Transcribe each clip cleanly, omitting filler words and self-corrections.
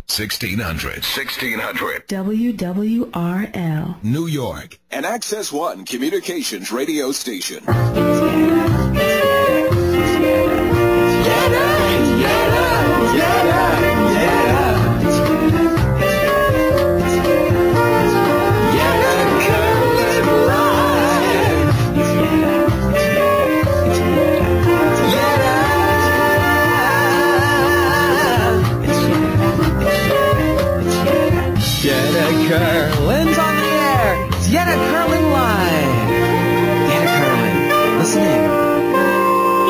1600. WWRL. New York. An Access One communications radio station. Yetta Kurland's on the air. It's Yetta Kurland live. Yetta Kurland, listening.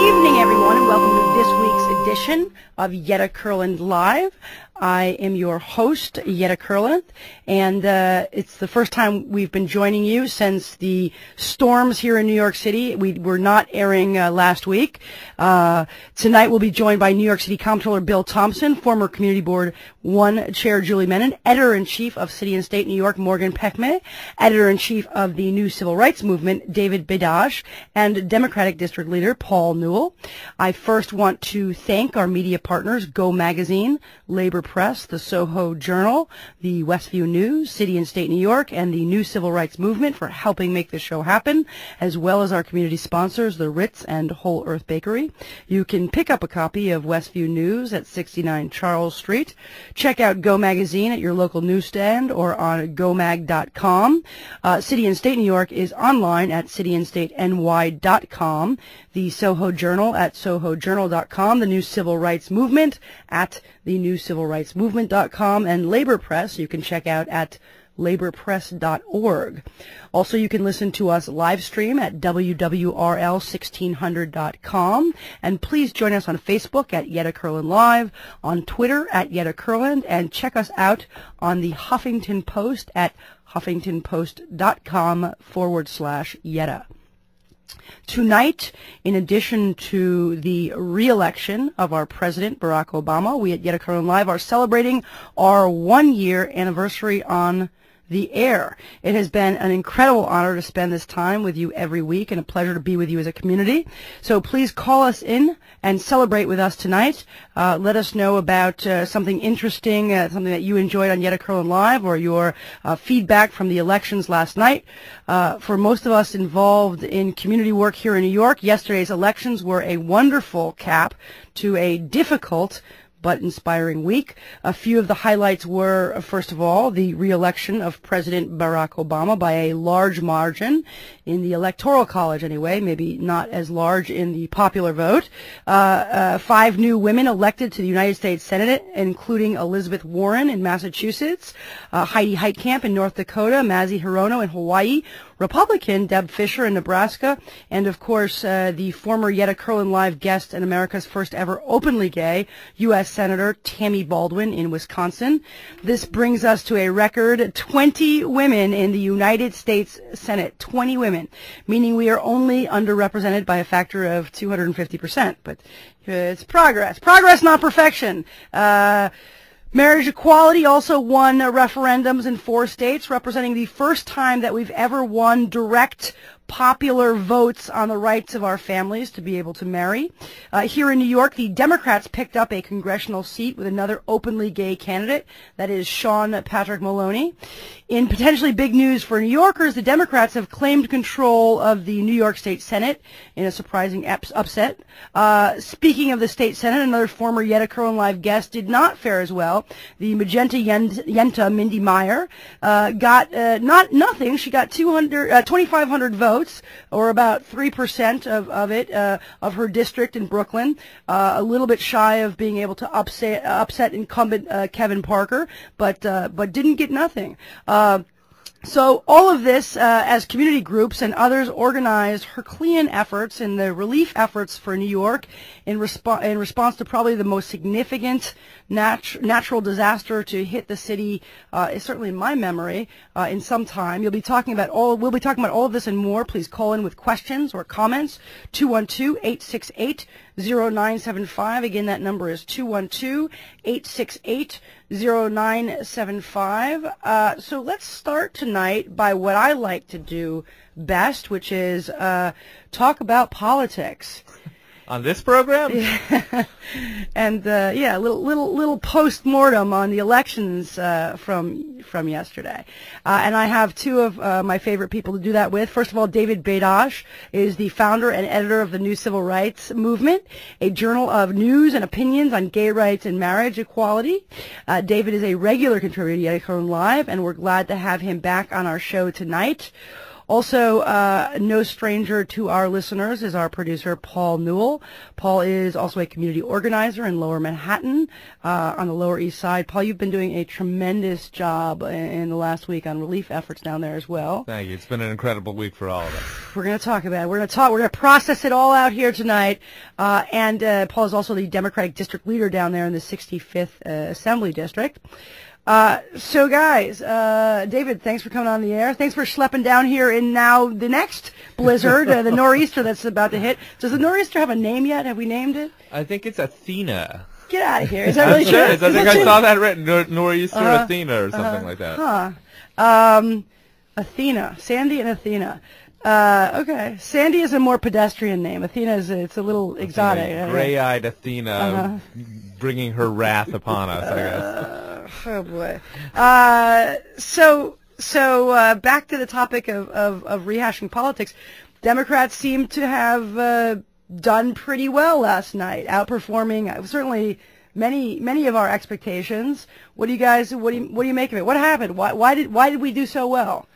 Evening, everyone, and welcome to this week's edition of Yetta Kurland Live. I am your host, Yetta Kurland, and it's the first time we've been joining you since the storms here in New York City. We were not airing last week. Tonight we'll be joined by New York City Comptroller Bill Thompson, former Community Board 1 Chair Julie Menin, Editor-in-Chief of City and State New York, Morgan Pehme, Editor-in-Chief of the New Civil Rights Movement, David Badash, and Democratic District Leader Paul Newell. I first want to thank our media partners, Go Magazine, Labor Press, the Soho Journal, the Westview News, City and State New York, and the New Civil Rights Movement for helping make this show happen, as well as our community sponsors, the Ritz and Whole Earth Bakery. You can pick up a copy of Westview News at 69 Charles Street. Check out Go Magazine at your local newsstand or on gomag.com. City and State New York is online at cityandstateny.com. The Soho Journal at sohojournal.com. The New Civil Rights Movement at thenewcivilrightsmovement.com, and Labor Press you can check out at laborpress.org. Also, you can listen to us live stream at WWRL1600.com, and please join us on Facebook at Yetta Kurland Live, on Twitter at Yetta Kurland, and check us out on the Huffington Post at huffingtonpost.com/Yetta. Tonight, in addition to the re-election of our President, Barack Obama, we at Yetta Kurland Live are celebrating our one-year anniversary on the air. It has been an incredible honor to spend this time with you every week, and a pleasure to be with you as a community. So please call us in and celebrate with us tonight. Let us know about something interesting, something that you enjoyed on Yetta Kurland Live, or your feedback from the elections last night. For most of us involved in community work here in New York, yesterday's elections were a wonderful cap to a difficult but inspiring week. A few of the highlights were, first of all, the re-election of President Barack Obama by a large margin in the Electoral College anyway, maybe not as large in the popular vote. 5 new women elected to the United States Senate, including Elizabeth Warren in Massachusetts, Heidi Heitkamp in North Dakota, Mazie Hirono in Hawaii, Republican Deb Fischer in Nebraska, and of course the former Yetta Kurland Live guest and America's first ever openly gay U.S. Senator Tammy Baldwin in Wisconsin. This brings us to a record 20 women in the United States Senate. 20 women, meaning we are only underrepresented by a factor of 250%. But it's progress. Progress, not perfection. Marriage equality also won referendums in 4 states, representing the first time that we've ever won direct popular votes on the rights of our families to be able to marry. Here in New York, the Democrats picked up a congressional seat with another openly gay candidate, that is Sean Patrick Maloney. In potentially big news for New Yorkers, the Democrats have claimed control of the New York State Senate in a surprising upset. Speaking of the State Senate, another former Yetta Kurland Live guest did not fare as well. The Magenta Yenta, Mindy Meyer, got nothing. She got 2,500 votes. Or about 3% of her district in Brooklyn, a little bit shy of being able to upset incumbent Kevin Parker, but didn't get nothing. So all of this, as community groups and others organized Herculean efforts in the relief efforts for New York in response to probably the most significant natural disaster to hit the city, certainly in my memory, in some time. We'll be talking about all of this and more. Please call in with questions or comments. 212-868-0975. Again, that number is 212-868-0975. So let's start tonight by what I like to do best, which is talk about politics. On this program? And yeah, little post-mortem on the elections from yesterday. And I have two of my favorite people to do that with. First of all, David Badash is the founder and editor of the New Civil Rights Movement, a journal of news and opinions on gay rights and marriage equality. David is a regular contributor to Yetta Kurland Live, and we're glad to have him back on our show tonight. Also, no stranger to our listeners is our producer, Paul Newell. Paul is also a community organizer in Lower Manhattan, on the Lower East Side. Paul, you've been doing a tremendous job in the last week on relief efforts down there as well. Thank you. It's been an incredible week for all of us. We're going to talk about it. We're going to process it all out here tonight. And Paul is also the Democratic district leader down there in the 65th Assembly District. So guys, David, thanks for coming on the air. Thanks for schlepping down here in now the next blizzard, the nor'easter that's about to hit. Does the nor'easter have a name yet? Have we named it? I think it's Athena. Get out of here. Is that really true? I think I saw that written, nor'easter Athena or something like that. Athena. Sandy and Athena. Okay. Sandy is a more pedestrian name. Athena it's a little exotic. Gray-eyed Athena bringing her wrath upon us, I guess. Oh boy. So back to the topic of rehashing politics. Democrats seem to have done pretty well last night, outperforming certainly many of our expectations. What do you make of it? What happened? Why did we do so well?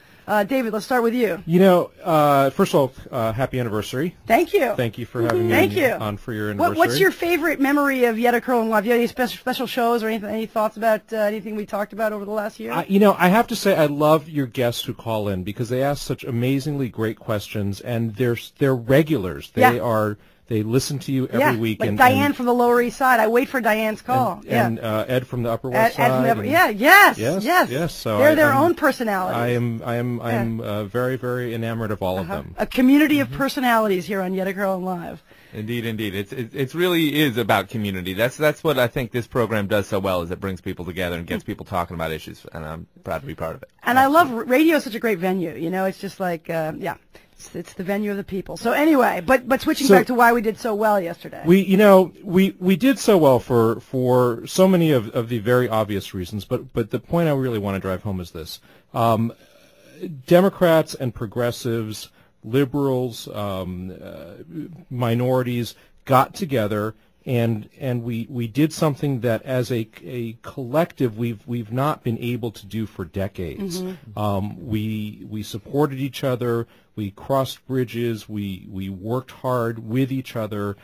David, let's start with you. You know, first of all, happy anniversary. Thank you. Thank you for having me on for your anniversary. What's your favorite memory of Yetta Kurland Live? Do you have any special shows or anything? Any thoughts about anything we talked about over the last year? You know, I have to say I love your guests who call in because they ask such amazingly great questions, and they're regulars. They listen to you every week. Like Diane from the Lower East Side. I wait for Diane's call. And Ed from the Upper West Side. Yes. So they're their own personalities. I am very, very enamored of all of them. A community of personalities here on Yetta Kurland Live. Indeed. It really is about community. That's what I think this program does so well, is it brings people together and gets people talking about issues, and I'm proud to be part of it. And I love radio is such a great venue. You know, it's just like It's the venue of the people. So anyway, but switching back to why we did so well yesterday. We did so well for so many of the very obvious reasons, but the point I really want to drive home is this. Democrats and progressives, liberals, minorities got together and we did something that as a collective we've not been able to do for decades. We supported each other. We crossed bridges. We worked hard with each other.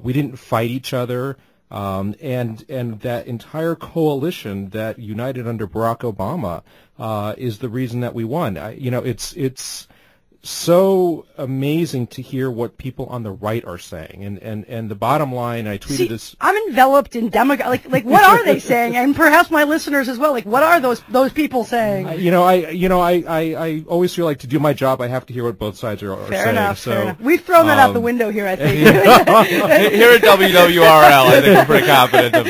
We didn't fight each other. And that entire coalition that united under Barack Obama is the reason that we won. It's so amazing to hear what people on the right are saying, and the bottom line, I tweeted this. I'm enveloped in like what are they saying, and perhaps my listeners as well. Like, what are those people saying? I always feel like to do my job, I have to hear what both sides are saying. Fair enough. We've thrown that out the window here, I think. Here at WWRL, I think we're pretty confident of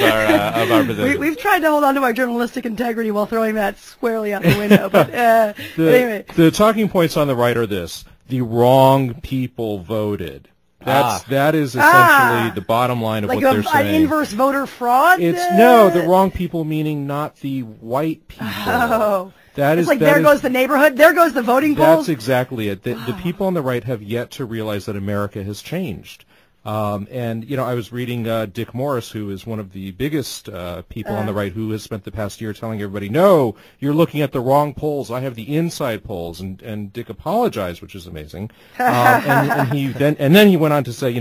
our position. We've tried to hold on to our journalistic integrity while throwing that squarely out the window. But anyway, the talking points on the right are this. The wrong people voted. That is essentially the bottom line of what they're saying. Like inverse voter fraud? No, the wrong people meaning not the white people. Oh. That is like there goes the neighborhood, there goes the voting polls? That's exactly it. The people on the right have yet to realize that America has changed. And, I was reading Dick Morris, who is one of the biggest people on the right, who has spent the past year telling everybody, no, you're looking at the wrong polls. I have the inside polls. And Dick apologized, which is amazing. And then he went on to say,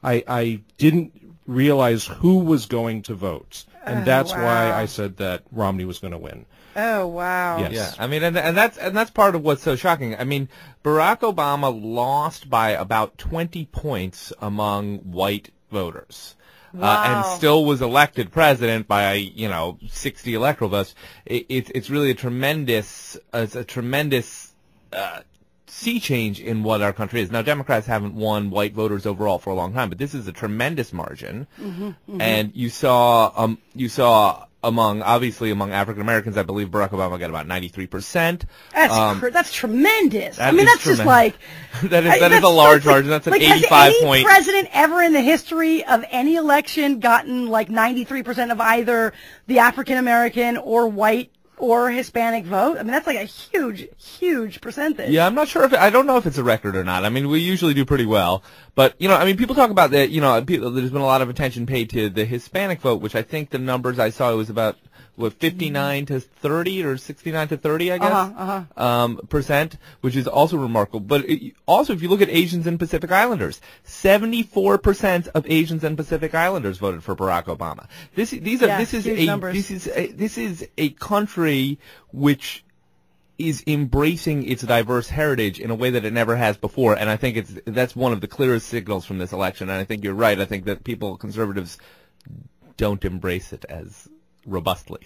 I didn't realize who was going to vote. And that's why I said that Romney was going to win. Oh, wow. Yes. Yeah, I mean, and that's part of what's so shocking. I mean, Barack Obama lost by about 20 points among white voters. Wow. And still was elected president by, 60 electoral votes. It's really a tremendous sea change in what our country is. Now, Democrats haven't won white voters overall for a long time, but this is a tremendous margin. And you saw among African Americans, I believe Barack Obama got about 93%. That's tremendous. That I mean, is that's just like that is a large margin. That's an like, 85 has any point. president ever in the history of any election gotten like 93% of either the African American or white or Hispanic vote? I mean, that's like a huge, huge percentage. Yeah, I'm not sure I don't know if it's a record or not. I mean, we usually do pretty well. But, I mean, people talk about that, there's been a lot of attention paid to the Hispanic vote, which I think the numbers I saw, it was about, 59 to 30 or 69 to 30, I guess, percent, which is also remarkable. But also, if you look at Asians and Pacific Islanders, 74% of Asians and Pacific Islanders voted for Barack Obama. This is a country which is embracing its diverse heritage in a way that it never has before, and I think that's one of the clearest signals from this election. And I think you're right. I think that conservatives don't embrace it as robustly.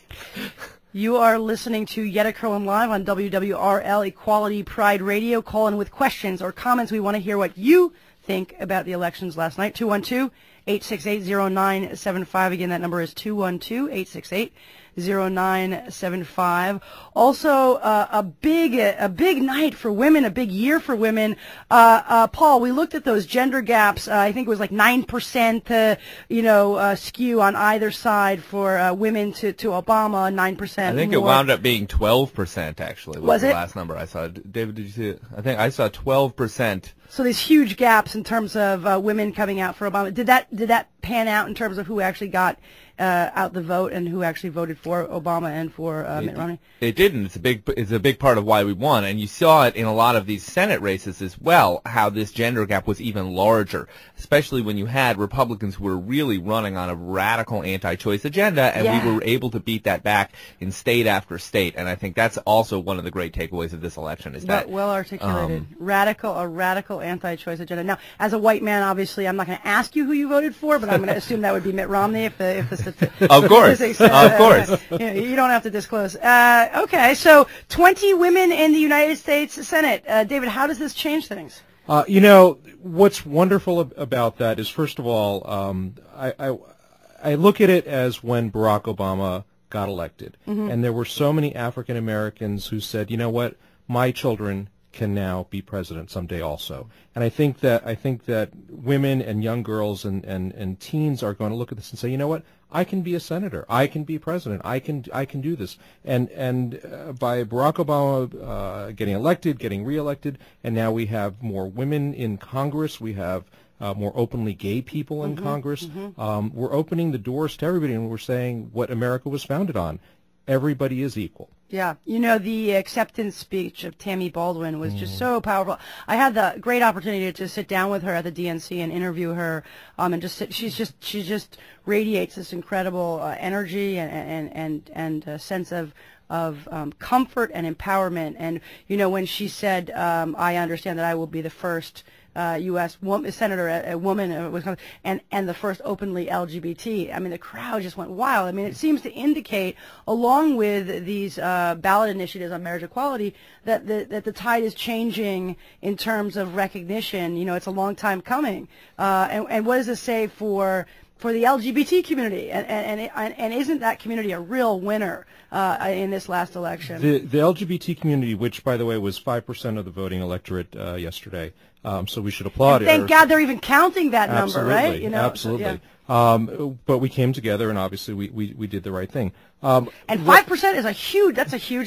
You are listening to Yetta Kurland Live on WWRL Equality Pride Radio. Call in with questions or comments. We want to hear what you think about the elections last night. 212-868-0975. Again, that number is 212-868-0975. Also, a big night for women, a big year for women. Paul, we looked at those gender gaps. I think it was like 9%, skew on either side for women to Obama, 9%. I think it wound up being 12%, actually, was the last number I saw. David, did you see it? I think I saw 12%. So these huge gaps in terms of women coming out for Obama. Did that pan out in terms of who actually got out the vote and who actually voted for Obama and for Mitt Romney? It didn't. It's a big part of why we won, and you saw it in a lot of these Senate races as well. How this gender gap was even larger, especially when you had Republicans who were really running on a radical anti-choice agenda, and we were able to beat that back in state after state. And I think that's also one of the great takeaways of this election is that well articulated, a radical anti-choice agenda. Now, as a white man, obviously, I'm not going to ask you who you voted for, but I'm going to assume that would be Mitt Romney if the of course, of course. You don't have to disclose. Okay, so 20 women in the United States Senate. David, how does this change things? What's wonderful about that is, first of all, I look at it as when Barack Obama got elected, and there were so many African Americans who said, you know what, my children can now be president someday also. And I think that women and young girls and teens are going to look at this and say, you know what, I can be a senator, I can be president, I can do this. And by Barack Obama getting elected, getting reelected, and now we have more women in Congress, we have more openly gay people in Congress. We're opening the doors to everybody, and we're saying what America was founded on. Everybody is equal. Yeah. The acceptance speech of Tammy Baldwin was just so powerful. I had the great opportunity to sit down with her at the DNC and interview her, and she just radiates this incredible energy and a sense of comfort and empowerment. And, when she said, I understand that I will be the first U.S. Senator, a woman, and the first openly LGBT. I mean, the crowd just went wild. I mean, it seems to indicate, along with these ballot initiatives on marriage equality, that the tide is changing in terms of recognition. It's a long time coming. And what does this say for the LGBT community, and isn't that community a real winner in this last election? The LGBT community, which by the way was 5% of the voting electorate yesterday, so we should applaud it. Thank God they're even counting that number, right? Absolutely. So, yeah. But we came together, and obviously we did the right thing. And 5% is a huge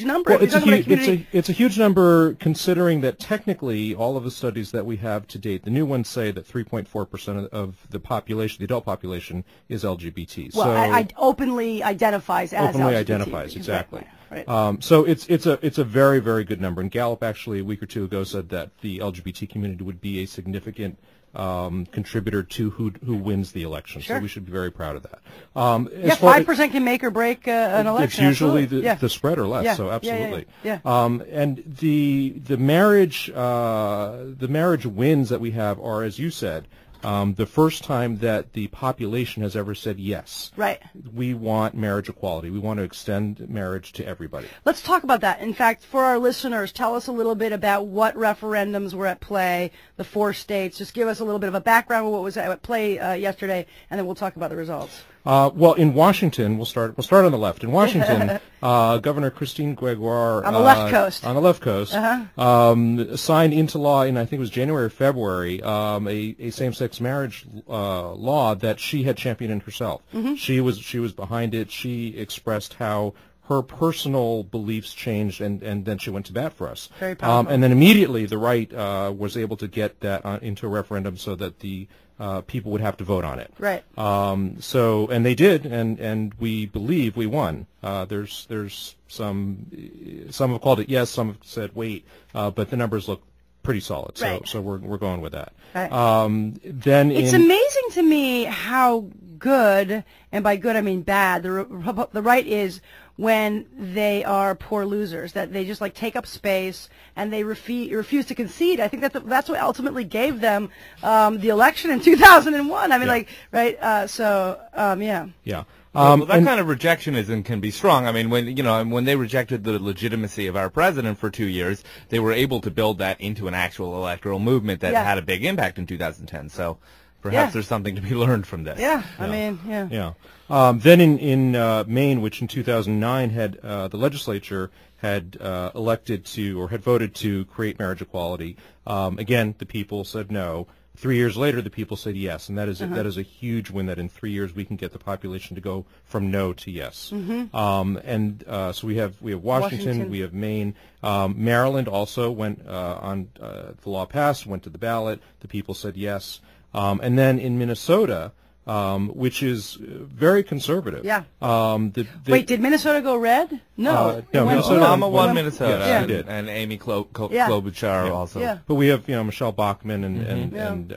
number. Well, it's a huge number, considering that technically all of the studies that we have to date, the new ones say that 3.4% of the population, the adult population, is LGBT. Well, I openly identifies as openly LGBT. Identifies, exactly. Right. So it's a very, very good number. And Gallup actually a week or two ago said that the LGBT community would be a significant contributor to who wins the election. Sure. So we should be very proud of that. 5% can make or break an election. It's usually the spread or less. Yeah. So absolutely. Yeah. And the marriage wins that we have are, as you said, the first time that the population has ever said yes. Right. We want marriage equality. We want to extend marriage to everybody. Let's talk about that. In fact, for our listeners, tell us a little bit about what referendums were at play, the 4 states. Just give us a little bit of a background of what was at play yesterday, and then we'll talk about the results. Well, in Washington, we'll start on the left. In Washington, Governor Christine Gregoire on the left coast. On the left coast, signed into law in, I think it was January or February, a same-sex marriage law that she had championed herself. She was behind it. She expressed how her personal beliefs changed, and then she went to bat for us. Very powerful. And then immediately the right was able to get that into a referendum so that the people would have to vote on it. Right. So, and they did, and we believe we won. There's some have called it yes, some have said wait, but the numbers look pretty solid. So, right. so we're going with that. Right. Then it's amazing to me how good, and by good I mean bad, the right is when they are poor losers, that they just like take up space and they refuse to concede. I think that's what ultimately gave them the election in 2001. I mean, like, right? Yeah. Yeah. Well, that kind of rejectionism can be strong. I mean, when they rejected the legitimacy of our president for 2 years, they were able to build that into an actual electoral movement that had a big impact in 2010. So perhaps there's something to be learned from this. Yeah, I mean, yeah. Yeah. Then in Maine, which in 2009 had the legislature had elected to or had voted to create marriage equality. Again, the people said no. 3 years later, the people said yes, and that is a huge win. That in 3 years we can get the population to go from no to yes. So we have Washington, we have Maine, Maryland also went on the law passed, went to the ballot. The people said yes, and then in Minnesota, which is very conservative. Yeah. Wait, did Minnesota go red? No. No, Minnesota. Obama won Minnesota. Yes, he did. And Amy Klobuchar also. Yeah. But we have, Michelle Bachmann and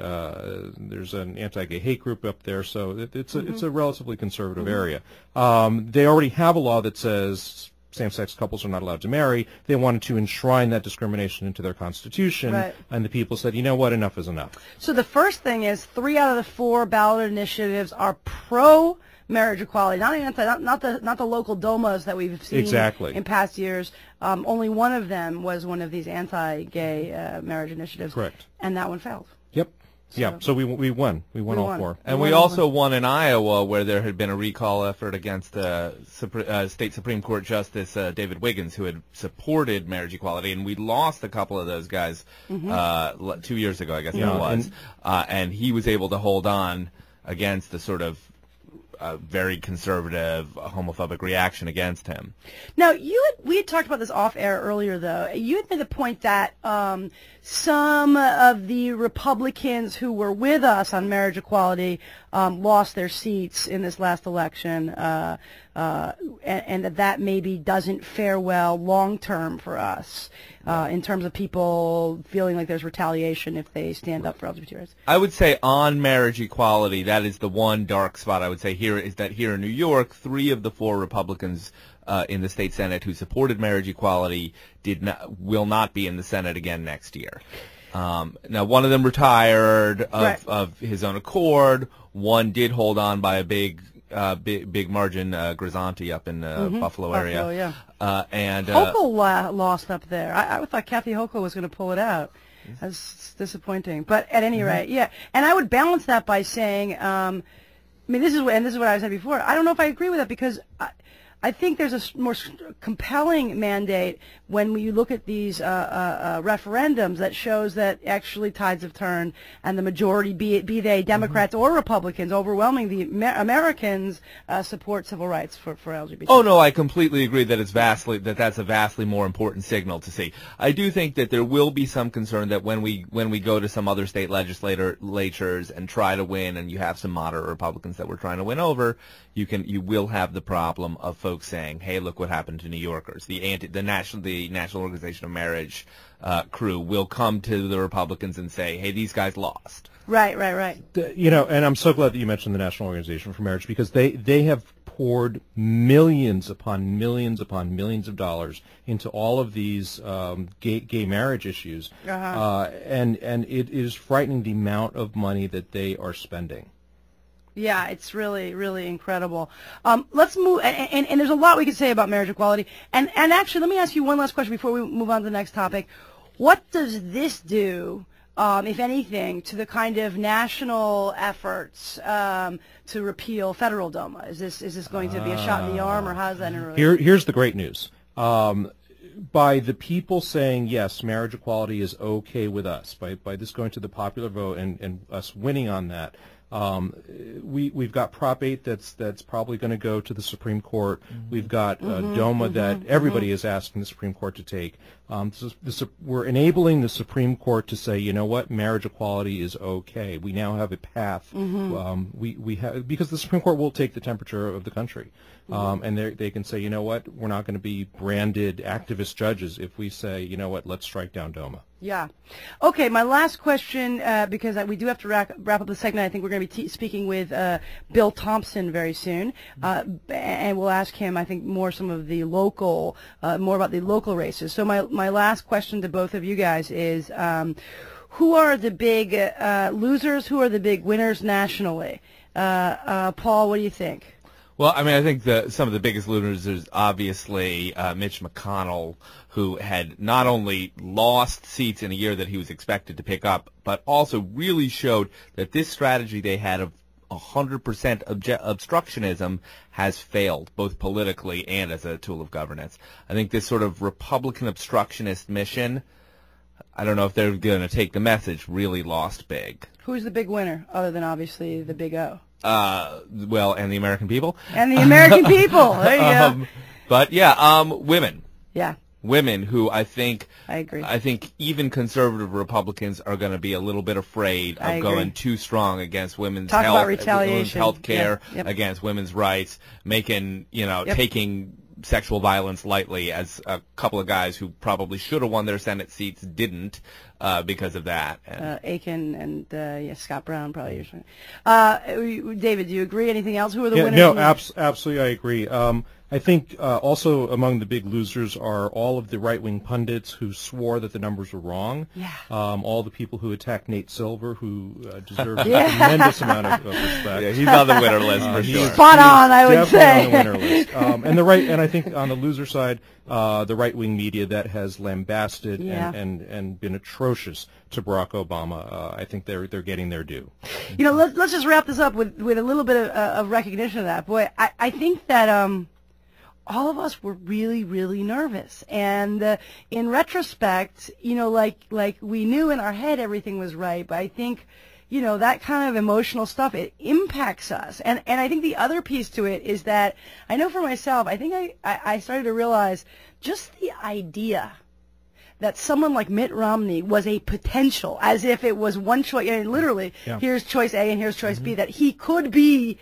there's an anti-gay hate group up there, so it's a relatively conservative area. They already have a law that says same-sex couples are not allowed to marry. They wanted to enshrine that discrimination into their constitution, and the people said, you know what, enough is enough. So the first thing is 3 out of the 4 ballot initiatives are pro-marriage equality, not the local domas that we've seen in past years. Only one of them was one of these anti-gay marriage initiatives. Correct. And that one failed. Yep. So we won. We won all 4. And we also won in Iowa, where there had been a recall effort against state Supreme Court Justice David Wiggins, who had supported marriage equality, and we lost a couple of those guys 2 years ago, I guess it was. And he was able to hold on against the sort of very conservative, homophobic reaction against him. Now, we had talked about this off air earlier, though. You had made the point that some of the Republicans who were with us on marriage equality lost their seats in this last election, and that maybe doesn't fare well long term for us in terms of people feeling like there's retaliation if they stand up for LGBT rights. I would say on marriage equality, that is the one dark spot I would say here is that here in New York, 3 of the 4 Republicans in the state Senate who supported marriage equality will not be in the Senate again next year. Now, one of them retired of his own accord. One did hold on by a big margin, Grisanti up in Buffalo area. And Hochul lost up there. I thought Kathy Hochul was going to pull it out. That's disappointing. But at any rate, And I would balance that by saying, this is what I said before. I don't know if I agree with that because I think there's a more compelling mandate when you look at these referendums that shows that actually tides have turned and the majority, be they Democrats or Republicans, overwhelming the Americans support civil rights for LGBT. Oh no, I completely agree that that's a vastly more important signal to see. I do think that there will be some concern that when we go to some other state legislatures and try to win, and you have some moderate Republicans that we're trying to win over, you will have the problem of folks saying, "Hey, look what happened to New Yorkers." The National Organization of Marriage crew will come to the Republicans and say, "Hey, these guys lost." Right. And I'm so glad that you mentioned the National Organization for Marriage because they have poured millions upon millions upon millions of dollars into all of these gay marriage issues, and it is frightening the amount of money that they are spending. Yeah, it's really, really incredible. Let's move, and there's a lot we could say about marriage equality. And actually, let me ask you one last question before we move on to the next topic. What does this do if anything, to the kind of national efforts to repeal federal DOMA? Is this going to be a shot in the arm, or how's that in relation? Here's the great news. By the people saying, yes, marriage equality is okay with us, by this going to the popular vote and us winning on that, we've got Prop 8 that's probably going to go to the Supreme Court. We've got DOMA that everybody is asking the Supreme Court to take. We're enabling the Supreme Court to say, you know what, marriage equality is okay. We now have a path. We have, because the Supreme Court will take the temperature of the country, and they can say, you know what, we're not going to be branded activist judges if we say, you know what, let's strike down DOMA. Yeah. Okay, my last question, because we do have to wrap up the segment. I think we're going to be speaking with Bill Thompson very soon, and we'll ask him, I think, more about the local races. So my last question to both of you guys is, who are the big losers? Who are the big winners nationally? Paul, what do you think? Well, I mean, I think some of the biggest losers is obviously Mitch McConnell, who had not only lost seats in a year that he was expected to pick up, but also really showed that this strategy they had of 100% obstructionism has failed, both politically and as a tool of governance. I think this sort of Republican obstructionist mission, I don't know if they're going to take the message, really lost big. Who's the big winner, other than obviously the big O? Well, and the American people. And the American people. There you go. But yeah, women. Yeah. Women who I agree. I think even conservative Republicans are going to be a little bit afraid of going too strong against women's Talk health, about retaliation. health care, Yep. against women's rights, making, taking sexual violence lightly, as a couple of guys who probably should have won their Senate seats didn't because of that. Aiken and Scott Brown probably. David, do you agree? Anything else? Who are the winners? No, absolutely, I agree. I think also among the big losers are all of the right-wing pundits who swore that the numbers were wrong. Yeah. All the people who attacked Nate Silver, who deserve a tremendous amount of respect. Yeah, he's on the winner list for sure. Spot on, I would say. On the winner list. And I think on the loser side, the right-wing media that has lambasted and been atrocious to Barack Obama, I think they're getting their due. Let's just wrap this up with a little bit of recognition of that. Boy, I think that all of us were really, really nervous. And in retrospect, like we knew in our head everything was right, but I think, that kind of emotional stuff, it impacts us. And I think the other piece to it is that I know for myself, I think I started to realize just the idea that someone like Mitt Romney was a potential, as if it was one choice, literally, here's choice A and here's choice B, that he could be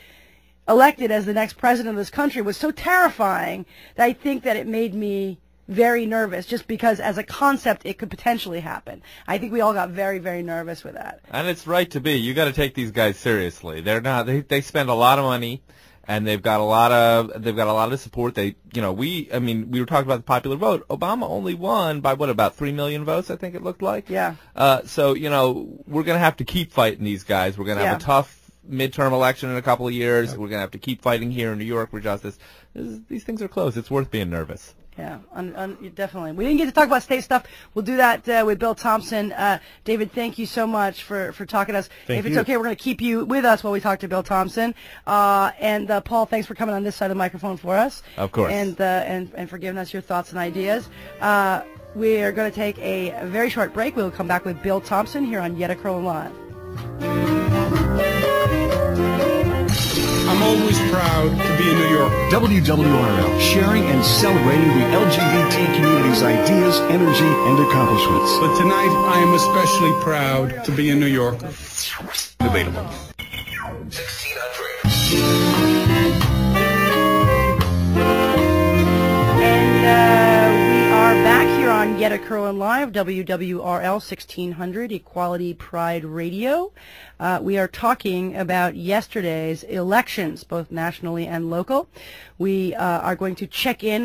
elected as the next president of this country was so terrifying that I think that it made me very nervous, just because as a concept it could potentially happen. I think we all got very, very nervous with that. And it's right to be. You got to take these guys seriously. They're not. They spend a lot of money, and they've got a lot of support. We were talking about the popular vote. Obama only won by about 3 million votes, I think it looked like. Yeah. So we're going to have to keep fighting these guys. We're going to have a tough midterm election in a couple of years. We're going to have to keep fighting here in New York for justice. These things are close. It's worth being nervous. Yeah, definitely. We didn't get to talk about state stuff. We'll do that with Bill Thompson. David, thank you so much for talking to us. If it's okay, we're going to keep you with us while we talk to Bill Thompson. And Paul, thanks for coming on this side of the microphone for us. Of course. And for giving us your thoughts and ideas. We are going to take a very short break. We'll come back with Bill Thompson here on Yetta Kurland Live. I'm always proud to be in New York. WWRL, sharing and celebrating the LGBT community's ideas, energy, and accomplishments. But tonight, I am especially proud to be a New Yorker. Available. 1600. And we are back here on Yetta Kurland Live, WWRL 1600, Equality Pride Radio. We are talking about yesterday's elections, both nationally and local. We are going to check in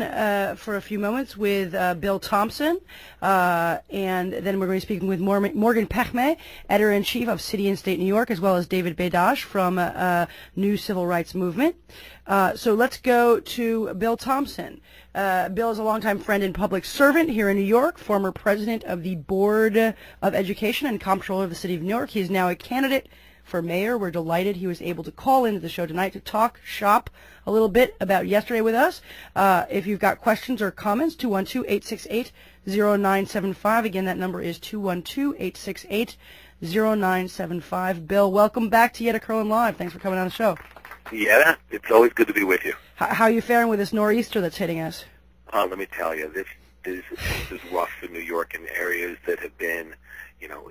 for a few moments with Bill Thompson, and then we're going to be speaking with Morgan Pehme, editor-in-chief of City and State New York, as well as David Badash from New Civil Rights Movement. So let's go to Bill Thompson. Bill is a longtime friend and public servant here in New York. York, former president of the Board of Education and Comptroller of the City of New York. He is now a candidate for mayor. We're delighted he was able to call into the show tonight to talk shop a little bit about yesterday with us. If you've got questions or comments, 212-868-0975. Again, that number is 212-868-0975. Bill, welcome back to Yetta Kurland Live. Thanks for coming on the show. Yeah, it's always good to be with you. How are you faring with this nor'easter that's hitting us? Let me tell you, this is rough for New York and areas that have been,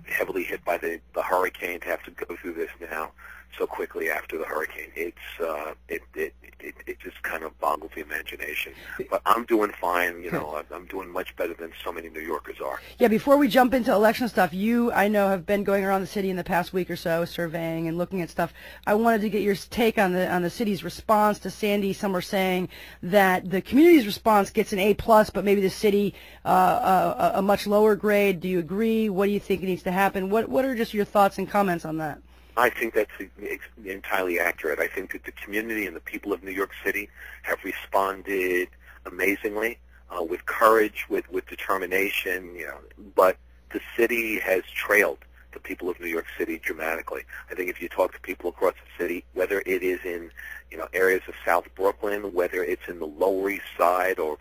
heavily hit by the hurricane to have to go through this now so quickly after the hurricane. It just kind of boggles the imagination. But I'm doing fine. I'm doing much better than so many New Yorkers are. Yeah, before we jump into election stuff, you, I know, have been going around the city in the past week or so, surveying and looking at stuff. I wanted to get your take on the city's response to Sandy. Some are saying that the community's response gets an A+, but maybe the city a much lower grade. Do you agree? What do you think needs to happen? What are just your thoughts and comments on that? I think that's entirely accurate. I think that the community and the people of New York City have responded amazingly, with courage, with determination, but the city has trailed the people of New York City dramatically. I think if you talk to people across the city, whether it is in areas of South Brooklyn, whether it's in the Lower East Side or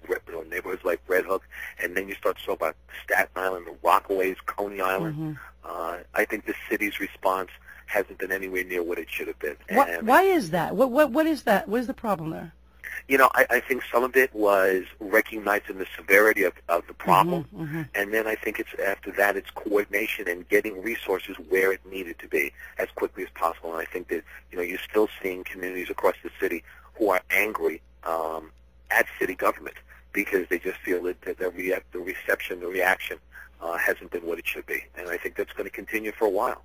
neighborhoods like Red Hook, and then you start to talk about Staten Island, the Rockaways, Coney Island, I think the city's response hasn't been anywhere near what it should have been. Why is that? What is that? What is the problem there? I think some of it was recognizing the severity of the problem, and then I think after that it's coordination and getting resources where it needed to be as quickly as possible. And I think that you're still seeing communities across the city who are angry at city government because they just feel that the reaction hasn't been what it should be, and I think that's going to continue for a while.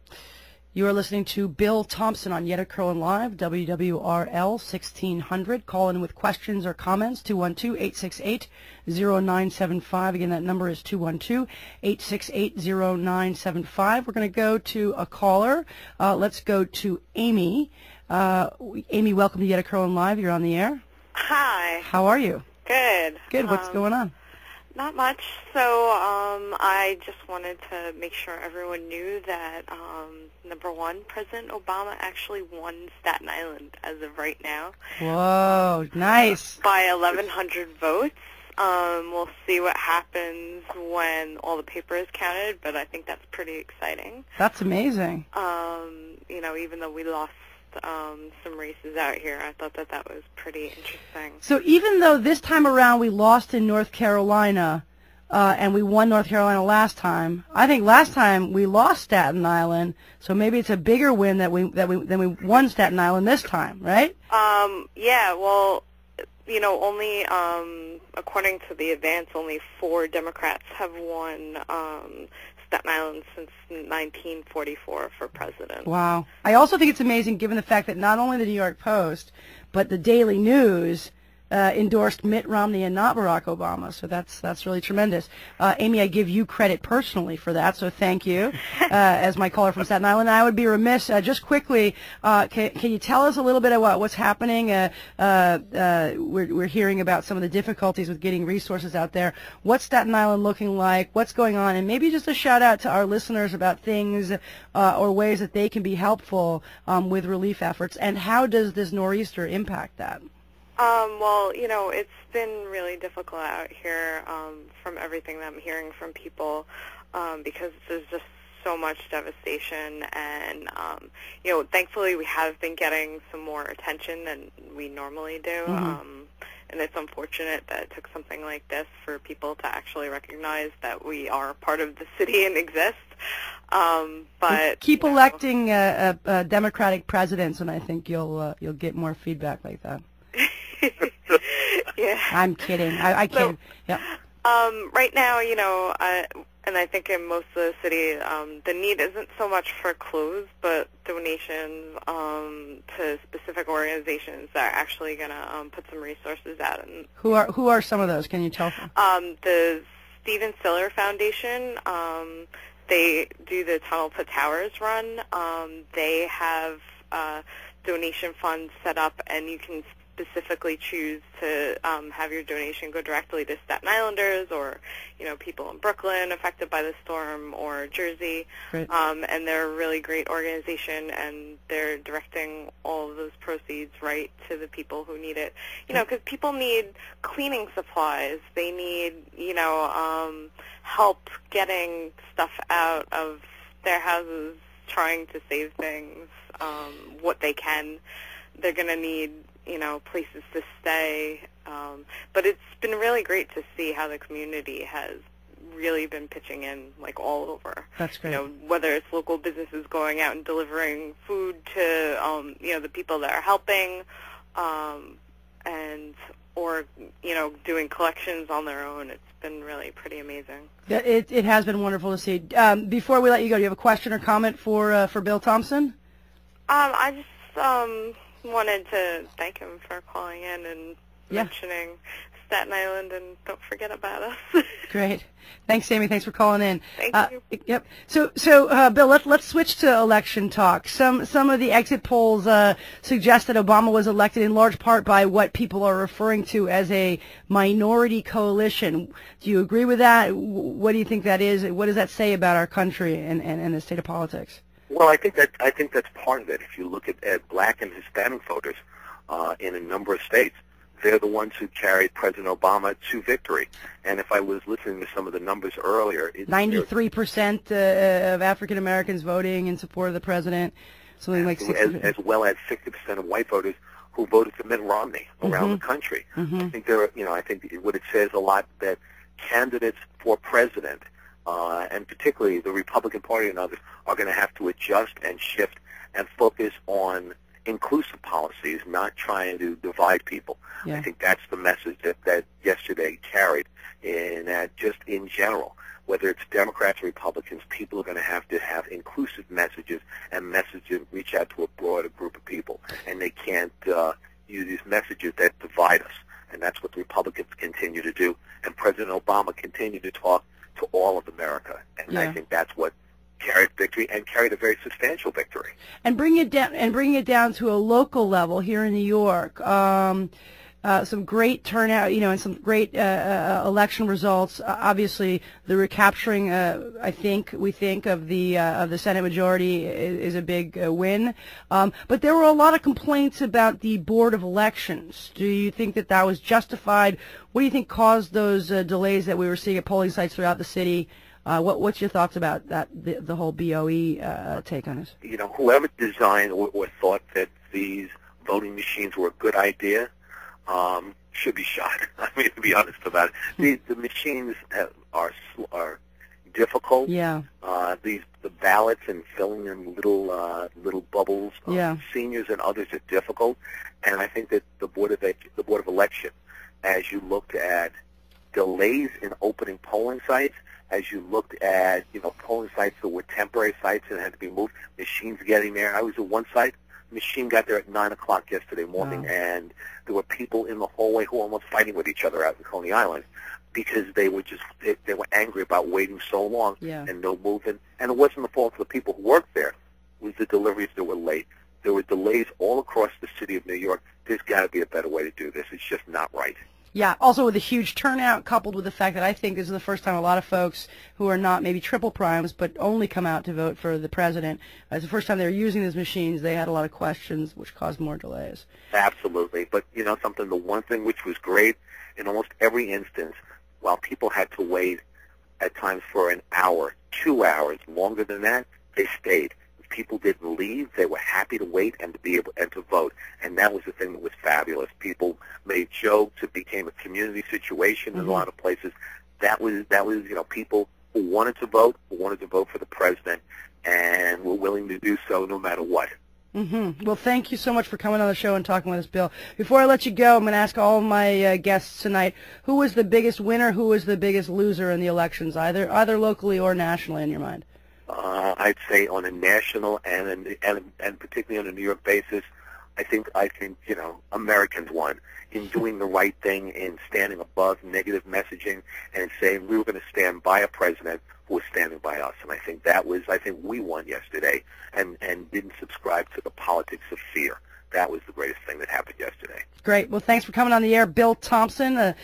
You are listening to Bill Thompson on Yetta Kurland Live, WWRL 1600. Call in with questions or comments, 212-868-0975. Again, that number is 212-868-0975. We're going to go to a caller. Let's go to Amy. Amy, welcome to Yetta Kurland Live. You're on the air. Hi. How are you? Good. Good. What's going on? Not much. So I just wanted to make sure everyone knew that, number one, President Obama actually won Staten Island as of right now. Whoa, nice. By 1,100 votes. We'll see what happens when all the paper is counted, but I think that's pretty exciting. That's amazing. Even though we lost some races out here, I thought that was pretty interesting. So even though this time around we lost in North Carolina, and we won North Carolina last time, I think last time we lost Staten Island, so maybe it's a bigger win than we won Staten Island this time, right? Yeah, well, only according to the advance, only 4 Democrats have won Staten Island since 1944 for president. Wow. I also think it's amazing given the fact that not only the New York Post, but the Daily News endorsed Mitt Romney and not Barack Obama. So that's really tremendous. Amy, I give you credit personally for that, so thank you as my caller from Staten Island. And I would be remiss, just quickly, can you tell us a little bit about what's happening? We're hearing about some of the difficulties with getting resources out there. What's Staten Island looking like? What's going on? And maybe just a shout out to our listeners about things or ways that they can be helpful with relief efforts. And how does this nor'easter impact that? Well, it's been really difficult out here from everything that I'm hearing from people because there's just so much devastation. And, thankfully we have been getting some more attention than we normally do. And it's unfortunate that it took something like this for people to actually recognize that we are part of the city and exist. But keep electing Democratic presidents, and I think you'll get more feedback like that. Yeah. I'm kidding. I kid. Yeah. Right now, and I think in most of the city, the need isn't so much for clothes, but donations to specific organizations that are actually going to put some resources out. And who are some of those? Can you tell them? The Stephen Stiller Foundation. They do the Tunnel to Towers run. They have donation funds set up, and you can specifically choose to have your donation go directly to Staten Islanders or, people in Brooklyn affected by the storm or Jersey. Great. And they're a really great organization, and they're directing all of those proceeds right to the people who need it. Because people need cleaning supplies. They need, help getting stuff out of their houses, trying to save things, what they can. They're going to need, places to stay. But it's been really great to see how the community has really been pitching in, all over. That's great. Whether it's local businesses going out and delivering food to, the people that are helping, or doing collections on their own. It's been really pretty amazing. Yeah, it has been wonderful to see. Before we let you go, do you have a question or comment for Bill Thompson? I just wanted to thank him for calling in and mentioning Staten Island, and don't forget about us. Great. Thanks, Amy. Thanks for calling in. Thank you. Yep. So, Bill, let's switch to election talk. Some of the exit polls suggest that Obama was elected in large part by what people are referring to as a minority coalition. Do you agree with that? What do you think that is? What does that say about our country and the state of politics? Well, I think that's part of it. If you look at black and Hispanic voters in a number of states, they're the ones who carried President Obama to victory. And if I was listening to some of the numbers earlier, 93% of African Americans voting in support of the president, something like 60%. As well as 60% of white voters who voted for Mitt Romney around the country. I think I think what it says a lot that candidates for president, and particularly the Republican Party and others, are going to have to adjust and shift and focus on inclusive policies, not trying to divide people. I think that's the message that yesterday carried, in that just in general, whether it's Democrats or Republicans, people are going to have inclusive messages and messages reach out to a broader group of people. And they can't use these messages that divide us. And that's what the Republicans continue to do. And President Obama continued to talk to all of America. And I think that's what carried victory, and carried a very substantial victory. And bring it down to a local level here in New York. Some great turnout, and some great election results. Obviously, the recapturing, we think of the Senate majority is a big win. But there were a lot of complaints about the Board of Elections. Do you think that was justified? What do you think caused those delays that we were seeing at polling sites throughout the city? What's your thoughts about that, the whole BOE take on this? Whoever designed or thought that these voting machines were a good idea should be shot. I mean, to be honest about it, the machines are difficult. Yeah. The ballots and filling in little bubbles. Seniors and others are difficult, and I think that the Board of Election, as you looked at delays in opening polling sites, as you looked at, polling sites that were temporary sites and had to be moved, machines getting there. I was at one site, machine got there at 9 o'clock yesterday morning, and there were people in the hallway who were almost fighting with each other out in Coney Island because they were they were angry about waiting so long and no movement. And it wasn't the fault of the people who worked there. It was the deliveries that were late. There were delays all across the city of New York. There's got to be a better way to do this. It's just not right. Yeah, also with a huge turnout, coupled with the fact that I think this is the first time a lot of folks who are not maybe triple primes but only come out to vote for the president, it's the first time they're using these machines. They had a lot of questions, which caused more delays. Absolutely. But, something, the one thing which was great, in almost every instance, while people had to wait at times for an hour, 2 hours, longer than that, they stayed. People didn't leave. They were happy to wait and to be able and to vote. And that was the thing that was fabulous. People made jokes. It became a community situation in a lot of places. That was people who wanted to vote for the president, and were willing to do so no matter what. Well, thank you so much for coming on the show and talking with us, Bill. Before I let you go, I'm going to ask all of my guests tonight, who was the biggest winner, who was the biggest loser in the elections, either locally or nationally in your mind? I'd say on a national and particularly on a New York basis, I think Americans won in doing the right thing, in standing above negative messaging and saying we were going to stand by a president who was standing by us. And I think we won yesterday and didn't subscribe to the politics of fear. that was the greatest thing that happened yesterday. Great. Well, thanks for coming on the air. Bill Thompson,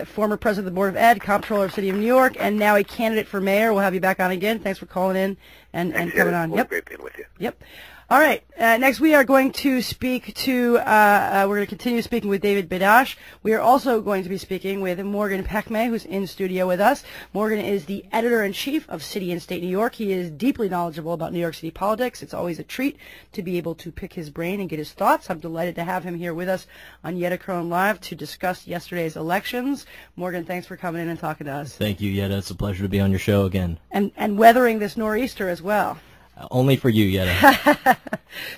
former president of the Board of Ed, comptroller of the City of New York, and now a candidate for mayor. We'll have you back on again. Thanks for calling in and coming on. Yep. Great being with you. Yep. All right. Next, we are going to speak to, we're going to continue speaking with David Badash. We are also going to be speaking with Morgan Pehme, who's in studio with us. Morgan is the editor-in-chief of City and State New York. He is deeply knowledgeable about New York City politics. It's always a treat to be able to pick his brain and get his thoughts. I'm delighted to have him here with us on Yetta Kurland Live to discuss yesterday's elections. Morgan, thanks for coming in and talking to us. Thank you, Yetta. It's a pleasure to be on your show again. And weathering this nor'easter as well. Only for you, Yetta.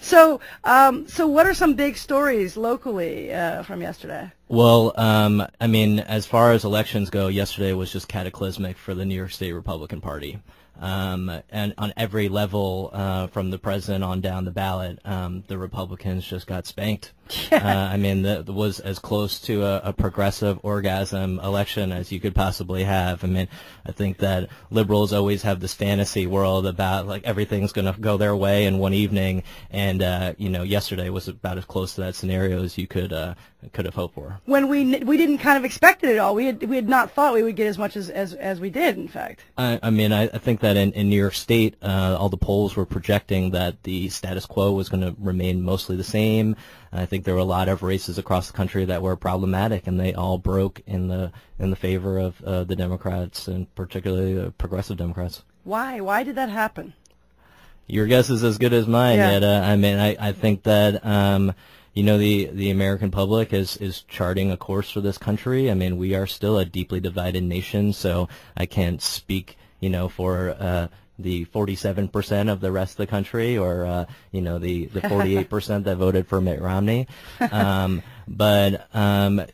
So what are some big stories locally from yesterday? Well, I mean, as far as elections go, yesterday was just cataclysmic for the New York State Republican Party. And on every level, from the president on down the ballot, the Republicans just got spanked. I mean, that was as close to a progressive orgasm election as you could possibly have. I mean, I think that liberals always have this fantasy world about, like, everything's going to go their way in one evening, and, you know, yesterday was about as close to that scenario as you could have hoped for. When we didn't kind of expect it at all. We had not thought we would get as much as we did, in fact. I mean, I think that in New York State, all the polls were projecting that the status quo was going to remain mostly the same. I think there were a lot of races across the country that were problematic, and they all broke in the favor of the Democrats, and particularly the progressive Democrats. Why? Why did that happen? Your guess is as good as mine, yeah. Yetta. I mean, I think that you know, the American public is charting a course for this country. I mean, we are still a deeply divided nation, so I can't speak, you know, for the 47% of the rest of the country, or you know, the 48% that voted for Mitt Romney. But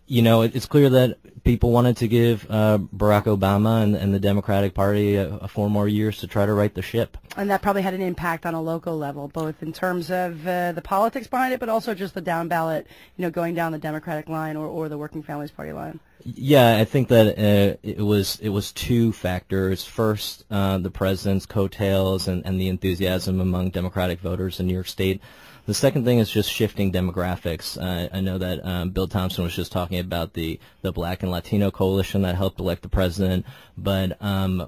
you know, it's clear that people wanted to give Barack Obama and the Democratic Party 4 more years to try to right the ship. And that probably had an impact on a local level, both in terms of the politics behind it, but also just the down ballot, you know, going down the Democratic line or the Working Families Party line. Yeah, I think that it was 2 factors. First, the president's coattails and the enthusiasm among Democratic voters in New York State. The second thing is just shifting demographics. I know that Bill Thompson was just talking about the Black and Latino coalition that helped elect the president, but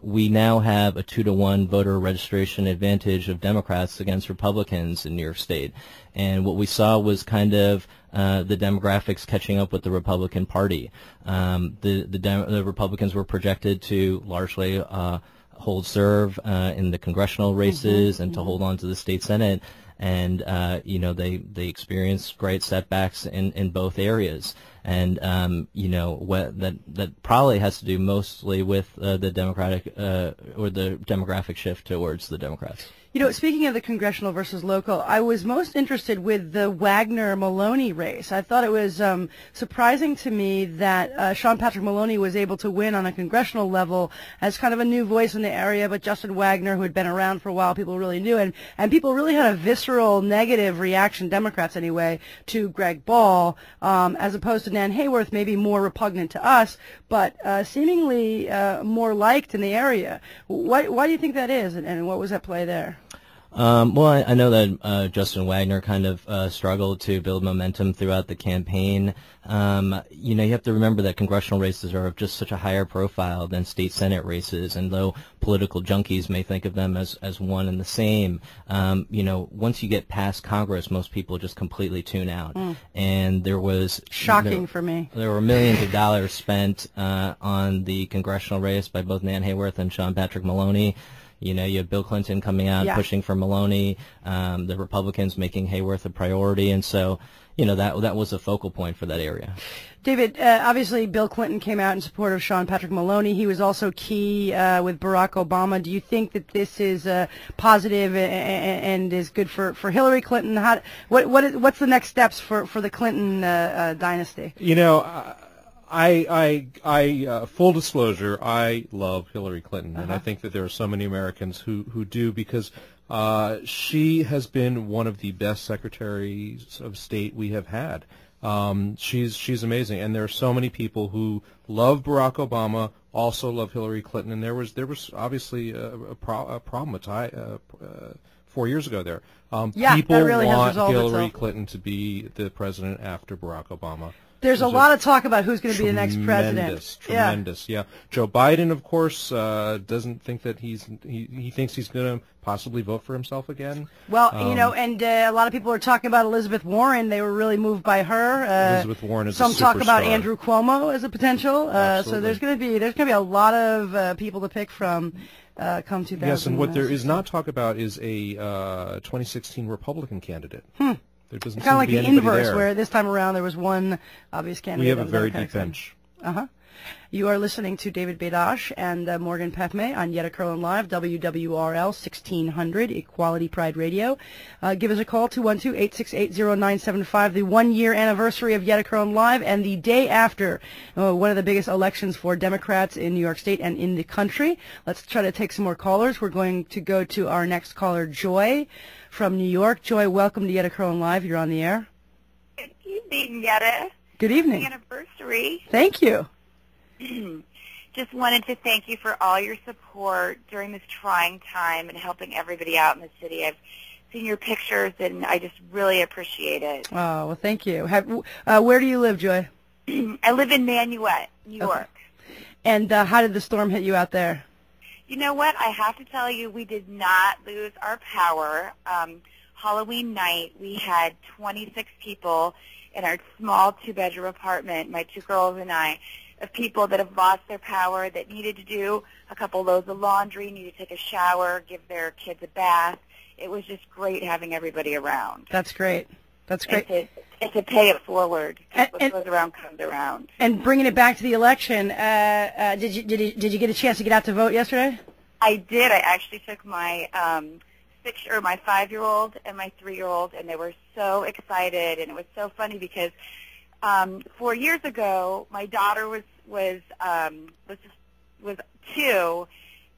we now have a 2-to-1 voter registration advantage of Democrats against Republicans in New York State. And what we saw was kind of the demographics catching up with the Republican Party. The Republicans were projected to largely hold serve in the congressional races and to hold on to the state Senate. And you know, they experienced great setbacks in both areas, and you know, that probably has to do mostly with the Democratic or the demographic shift towards the Democrats. You know, speaking of the congressional versus local, I was most interested with the Wagner-Maloney race. I thought it was surprising to me that Sean Patrick Maloney was able to win on a congressional level as kind of a new voice in the area, but Justin Wagner, who had been around for a while, people really knew, and people really had a visceral negative reaction, Democrats anyway, to Greg Ball, as opposed to Nan Hayworth, maybe more repugnant to us, but seemingly more liked in the area. Why do you think that is, and what was at play there? Well, I know that Justin Wagner kind of struggled to build momentum throughout the campaign. You know, you have to remember that congressional races are of just such a higher profile than state Senate races, and though political junkies may think of them as one and the same, you know, once you get past Congress, most people just completely tune out. And there was shocking for me. There were millions of dollars spent on the congressional race by both Nan Hayworth and Sean Patrick Maloney. You know, you have Bill Clinton coming out pushing for Maloney, the Republicans making Hayworth a priority, and so, you know, that was a focal point for that area. David, obviously Bill Clinton came out in support of Sean Patrick Maloney. He was also key with Barack Obama. Do you think that this is positive and is good for Hillary Clinton? What's the next steps for the Clinton dynasty? You know, full disclosure, I love Hillary Clinton, and I think that there are so many Americans who do, because she has been one of the best secretaries of state we have had. She's amazing, and there are so many people who love Barack Obama, also love Hillary Clinton, and there was obviously a problem 4 years ago there. Yeah, people that really has want resolved Hillary itself. Clinton to be the president after Barack Obama. There's a lot of talk about who's going to be the next president. Tremendous, yeah. Joe Biden, of course, doesn't think that he thinks he's going to possibly vote for himself again. Well, you know, and a lot of people are talking about Elizabeth Warren. They were really moved by her. Elizabeth Warren is some a talk about superstar. Andrew Cuomo as a potential. So there's going to be a lot of people to pick from come 2000. Yes, and what there is not talk about is a 2016 Republican candidate. There doesn't kind of like seem to the be anybody inverse, there. where this time around there was one obvious candidate. We have a on the very Democratic deep side. bench. You are listening to David Badash and Morgan Pehme on Yetta Kurland Live, WWRL 1600, Equality Pride Radio. Give us a call, 212-868-0975, the 1-year anniversary of Yetta Kurland Live, and the day after one of the biggest elections for Democrats in New York State and in the country. Let's try to take some more callers. We're going to go to our next caller, Joy from New York. Joy, welcome to Yetta Kurland Live. You're on the air. Good evening, Yetta. Good evening. Anniversary. Thank you. Just wanted to thank you for all your support during this trying time and helping everybody out in the city. I've seen your pictures, and I just really appreciate it. Oh, well, thank you. Where do you live, Joy? I live in Nanuet, New York. And how did the storm hit you out there? You know what? I have to tell you, we did not lose our power. Halloween night, we had 26 people in our small 2-bedroom apartment, my 2 girls and I, of people that have lost their power, that needed to do a couple loads of laundry, needed to take a shower, give their kids a bath. It was just great having everybody around. That's great. That's great. And to pay it forward. What goes around comes around. And bringing it back to the election, did you get a chance to get out to vote yesterday? I did. I actually took my 5-year-old and my 3-year-old, and they were so excited, and it was so funny because 4 years ago, my daughter was 2,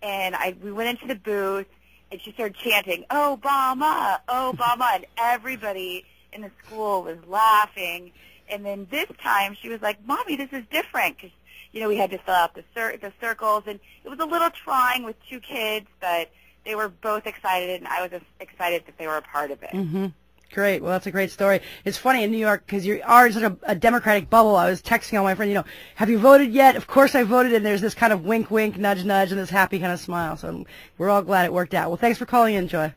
and we went into the booth, and she started chanting, "Obama, Obama," and everybody in the school was laughing. And then this time, she was like, "Mommy, this is different," because we had to fill out the circles, and it was a little trying with 2 kids, but they were both excited, and I was excited that they were a part of it. Mm-hmm. Great. Well, that's a great story. It's funny in New York because you are in such a Democratic bubble. I was texting all my friends, have you voted yet? Of course I voted, and there's this kind of wink, wink, nudge, nudge, and this happy kind of smile. So we're all glad it worked out. Well, thanks for calling in, Joy.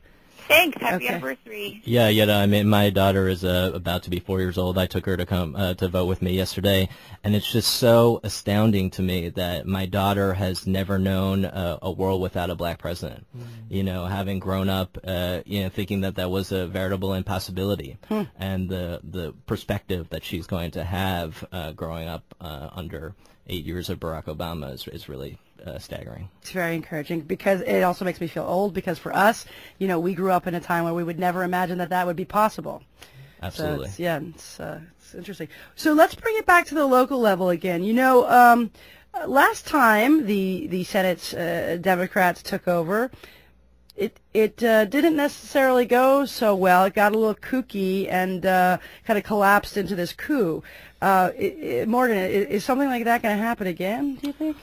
Thanks. Happy anniversary. Yeah, I mean, my daughter is about to be 4 years old. I took her to come to vote with me yesterday, and it's just so astounding to me that my daughter has never known a world without a black president. Having grown up, thinking that was a veritable impossibility, and the perspective that she's going to have growing up under 8 years of Barack Obama is really staggering. It's very encouraging because it also makes me feel old because for us, we grew up in a time where we would never imagine that would be possible. Absolutely. So it's interesting. So let's bring it back to the local level again. Last time the Senate's Democrats took over, it didn't necessarily go so well. It got a little kooky and kind of collapsed into this coup. Morgan, is something like that going to happen again, do you think?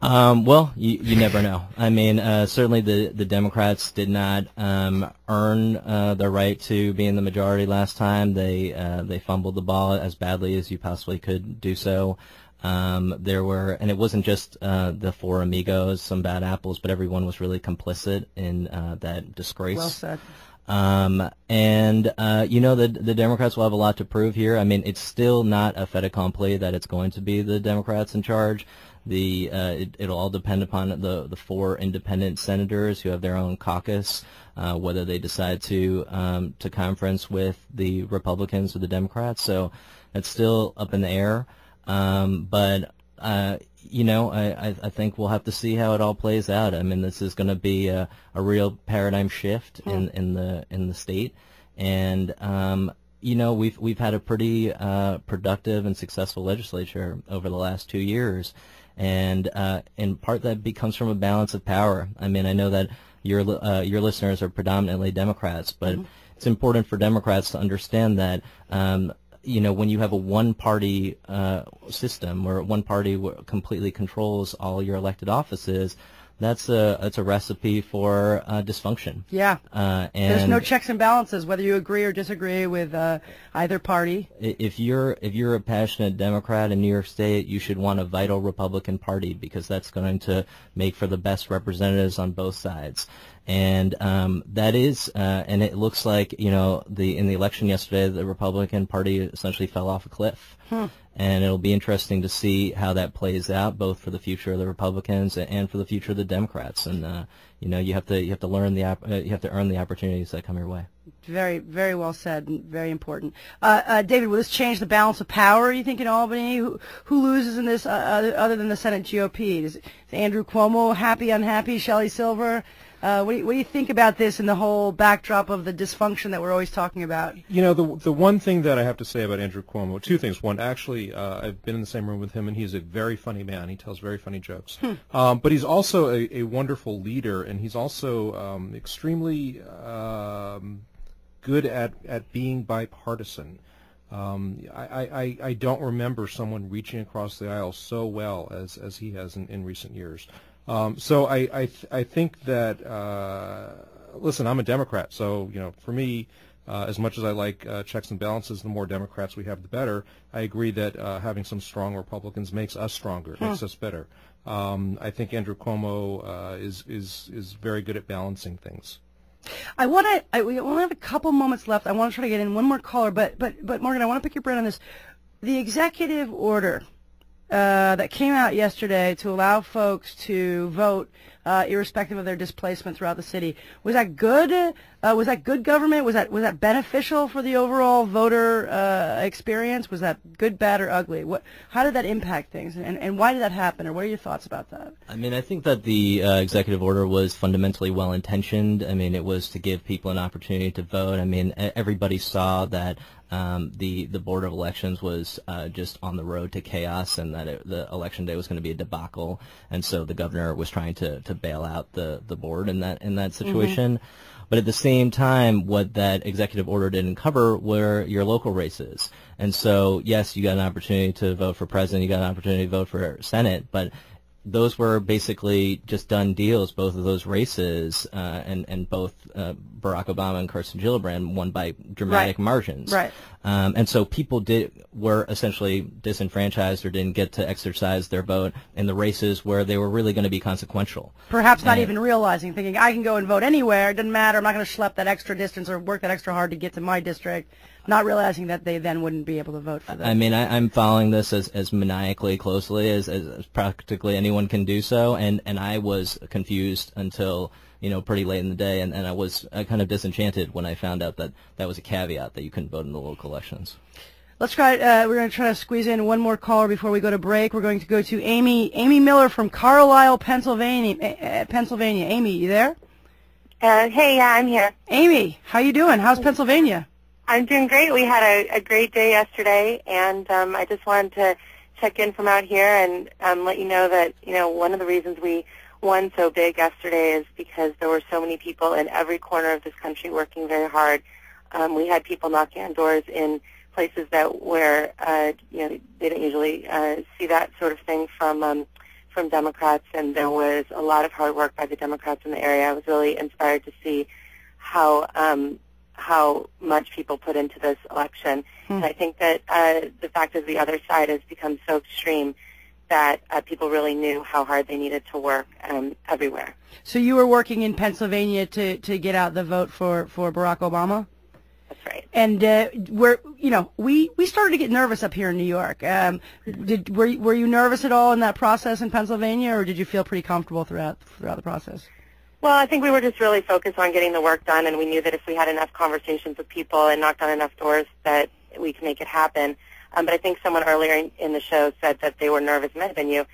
Well, you never know. I mean, certainly the Democrats did not earn the right to be in the majority last time. They fumbled the ball as badly as you possibly could do so. And it wasn't just the 4 amigos, some bad apples, but everyone was really complicit in that disgrace. Well said. The Democrats will have a lot to prove here. I mean, it's still not a fait accompli that it's going to be the Democrats in charge. It'll all depend upon the 4 independent senators who have their own caucus, whether they decide to conference with the Republicans or the Democrats. So it's still up in the air. I think we'll have to see how it all plays out. I mean, this is going to be a real paradigm shift in the state, and we've had a pretty productive and successful legislature over the last 2 years, and in part that comes from a balance of power. I mean, I know that your listeners are predominantly Democrats, but it's important for Democrats to understand that. When you have a one-party system where one party completely controls all your elected offices, that's a recipe for dysfunction. Yeah. And there's no checks and balances, whether you agree or disagree with either party. If you're a passionate Democrat in New York State, you should want a vital Republican Party, because that's going to make for the best representatives on both sides. And that is, and it looks like, in the election yesterday, the Republican Party essentially fell off a cliff. And it'll be interesting to see how that plays out, both for the future of the Republicans and for the future of the Democrats. And you have to earn the opportunities that come your way. Very, very well said, and very important. David, will this change the balance of power, you think, in Albany? Who loses in this, other than the Senate GOP? Is Andrew Cuomo happy, unhappy? Shelley Silver? What do you think about this and the whole backdrop of the dysfunction that we're always talking about? The one thing that I have to say about Andrew Cuomo, two things. One, actually, I've been in the same room with him, and he's a very funny man. He tells very funny jokes. But he's also a wonderful leader, and he's also extremely good at being bipartisan. I don't remember someone reaching across the aisle so well as he has in recent years. So I think that listen, I'm a Democrat, so for me, as much as I like checks and balances, the more Democrats we have, the better. I agree that having some strong Republicans makes us stronger, makes us better. I think Andrew Cuomo is very good at balancing things. We only have a couple moments left. I want to try to get in one more caller, but Morgan, I want to pick your brain on this. The executive order that came out yesterday to allow folks to vote irrespective of their displacement throughout the city. Was that good? Was that good government? Was that beneficial for the overall voter experience? Was that good, bad, or ugly? How did that impact things, and why did that happen, or what are your thoughts about that? I mean, I think that the executive order was fundamentally well-intentioned. I mean, it was to give people an opportunity to vote. I mean, everybody saw that the Board of Elections was just on the road to chaos, and that the election day was going to be a debacle, and so the governor was trying to bail out the board in that situation. But at the same time, what that executive order didn't cover were your local races. And so, yes, you got an opportunity to vote for president, you got an opportunity to vote for Senate, but those were basically just done deals. Both of those races, and both Barack Obama and Kirsten Gillibrand won by dramatic margins. Right. And so people were essentially disenfranchised or didn't get to exercise their vote in the races where they were really going to be consequential. Perhaps not even realizing, thinking, I can go and vote anywhere, it doesn't matter, I'm not going to schlep that extra distance or work that extra hard to get to my district, not realizing that they then wouldn't be able to vote for them. I mean, I'm following this as maniacally closely as practically anyone can do so, and I was confused until pretty late in the day, and I was kind of disenchanted when I found out that was a caveat, that you couldn't vote in the local elections. Let's try. We're going to try to squeeze in one more caller before we go to break. We're going to go to Amy Miller from Carlisle, Pennsylvania. Amy, you there? Hey, yeah, I'm here. Amy, how you doing? How's Pennsylvania? I'm doing great. We had a great day yesterday, and I just wanted to check in from out here and let you know that one of the reasons we won so big yesterday is because there were so many people in every corner of this country working very hard. We had people knocking on doors in places where they don't usually see that sort of thing from Democrats, and there was a lot of hard work by the Democrats in the area. I was really inspired to see how much people put into this election. And I think that the fact that the other side has become so extreme that people really knew how hard they needed to work everywhere. So you were working in Pennsylvania to get out the vote for Barack Obama? That's right. And we started to get nervous up here in New York. Were you nervous at all in that process in Pennsylvania, or did you feel pretty comfortable throughout the process? Well, I think we were just really focused on getting the work done, and we knew that if we had enough conversations with people and knocked on enough doors that we could make it happen. But I think someone earlier in the show said that they were nervous, it might have been you,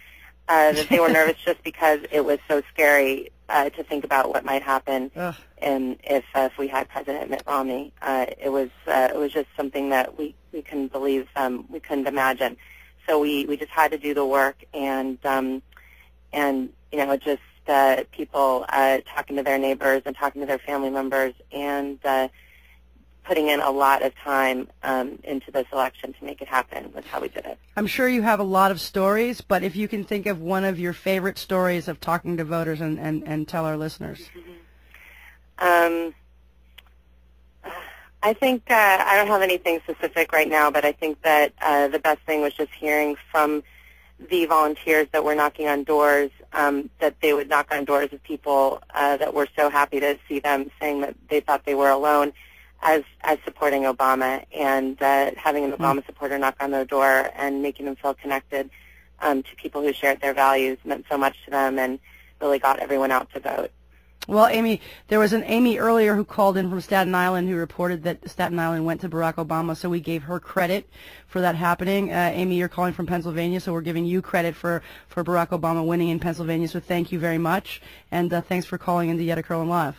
that they were nervous just because it was so scary to think about what might happen if we had President Mitt Romney. It was just something that we couldn't believe, we couldn't imagine. So we just had to do the work, and just people talking to their neighbors and talking to their family members and putting in a lot of time into this election to make it happen was how we did it. I'm sure you have a lot of stories, but if you can think of one of your favorite stories of talking to voters and tell our listeners. I think I don't have anything specific right now, but I think that the best thing was just hearing from the volunteers that were knocking on doors, that they would knock on doors of people that were so happy to see them, saying that they thought they were alone as supporting Obama, and having an Obama supporter knock on their door and making them feel connected to people who shared their values meant so much to them and really got everyone out to vote. Well, Amy, there was an Amy earlier who called in from Staten Island who reported that Staten Island went to Barack Obama, so we gave her credit for that happening. Amy, you're calling from Pennsylvania, so we're giving you credit for Barack Obama winning in Pennsylvania, so thank you very much. And thanks for calling into Yetta Kurland Live.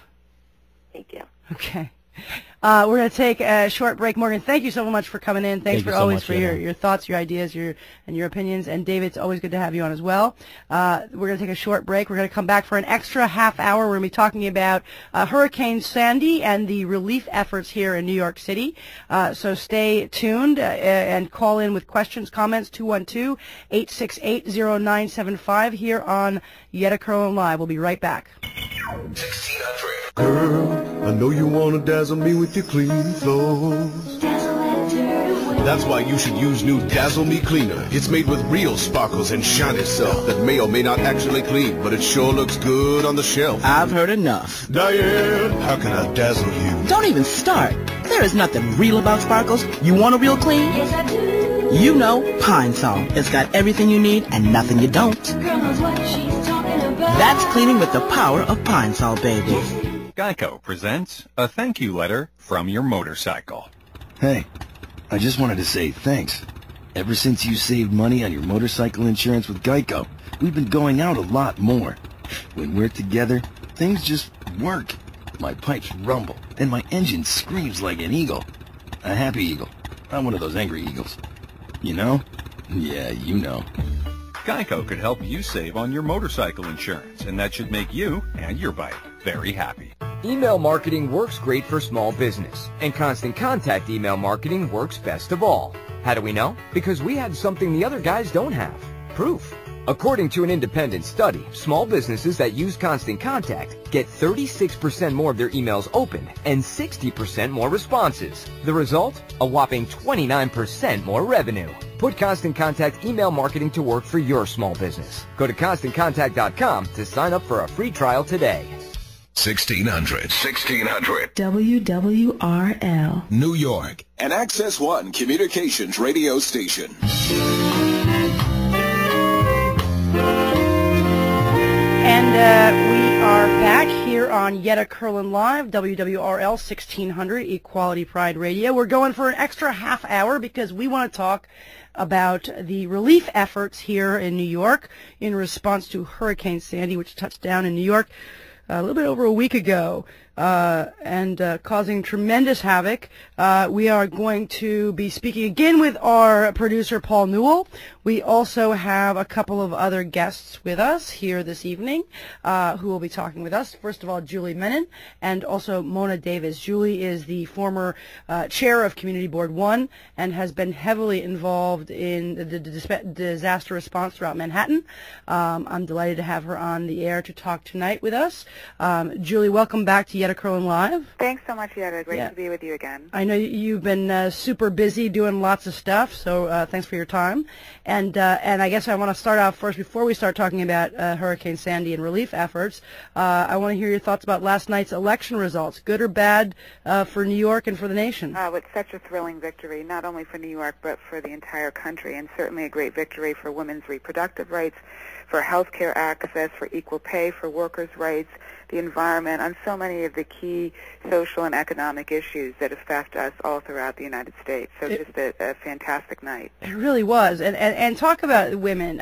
Thank you. Okay. We're going to take a short break. Morgan, thank you so much for coming in. Thanks for always for your thoughts, your ideas, your opinions. And David, it's always good to have you on as well. We're going to take a short break. We're going to come back for an extra half hour. We're going to be talking about Hurricane Sandy and the relief efforts here in New York City. So stay tuned and call in with questions, comments, 212-868-0975 here on Yetta Kurland Live. We'll be right back. 1600. Girl, I know you want to dazzle me with your clean clothes. That's why you should use new Dazzle Me Cleaner. It's made with real sparkles and shiny stuff that may or may not actually clean, but it sure looks good on the shelf. I've heard enough. Diane, how can I dazzle you? Don't even start. There is nothing real about sparkles. You want a real clean? Yes, I do. You know Pine Sol. It's got everything you need and nothing you don't. Girl knows what she's talking about. That's cleaning with the power of Pine Sol, baby. Geico presents a thank you letter from your motorcycle. Hey, I just wanted to say thanks. Ever since you saved money on your motorcycle insurance with Geico, we've been going out a lot more. When we're together, things just work. My pipes rumble, and my engine screams like an eagle. A happy eagle, not one of those angry eagles. You know? Yeah, you know. Geico could help you save on your motorcycle insurance, and that should make you and your bike very happy. Email marketing works great for small business, and Constant Contact email marketing works best of all. How do we know? Because we had something the other guys don't have. Proof. According to an independent study, small businesses that use Constant Contact get 36% more of their emails opened and 60% more responses. The result? A whopping 29% more revenue. Put Constant Contact email marketing to work for your small business. Go to ConstantContact.com to sign up for a free trial today. 1600. WWRL. New York. An Access One communications radio station. And we are back here on Yetta Kurland Live, WWRL 1600, Equality Pride Radio. We're going for an extra half hour because we want to talk about the relief efforts here in New York in response to Hurricane Sandy, which touched down in New York a little bit over a week ago. And causing tremendous havoc. We are going to be speaking again with our producer, Paul Newell. We also have a couple of other guests with us here this evening who will be talking with us. First of all, Julie Menin and also Mona Davis. Julie is the former chair of Community Board 1 and has been heavily involved in the disaster response throughout Manhattan. I'm delighted to have her on the air to talk tonight with us. Julie, welcome back to Yetta Kurland Live. Thanks so much, Yetta. Great to be with you again. I know you've been super busy doing lots of stuff, so thanks for your time. And I guess I want to start off first, before we start talking about Hurricane Sandy and relief efforts, I want to hear your thoughts about last night's election results, good or bad for New York and for the nation. It's such a thrilling victory, not only for New York, but for the entire country, and certainly a great victory for women's reproductive rights, for health care access, for equal pay, for workers' rights, the environment, on so many of the key social and economic issues that affect us all throughout the United States. So just a fantastic night. It really was. And talk about women.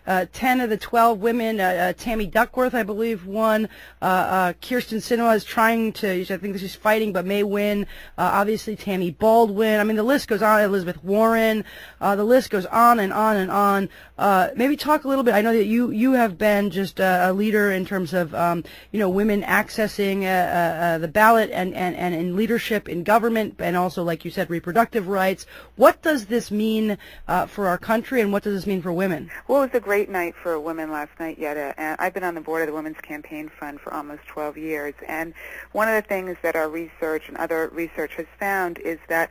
10 of the 12 women, Tammy Duckworth, I believe, won. Kirsten Sinema is trying to, I think she's fighting, but may win. Obviously, Tammy Baldwin. I mean, the list goes on. Elizabeth Warren. The list goes on and on and on. Maybe talk a little bit. I know that you have been just a leader in terms of women accessing the ballot and in leadership in government, and also, like you said, reproductive rights. What does this mean for our country, and what does this mean for women? Well, it was a great night for women last night, Yetta, and I've been on the board of the Women's Campaign Fund for almost 12 years, and one of the things that our research and other research has found is that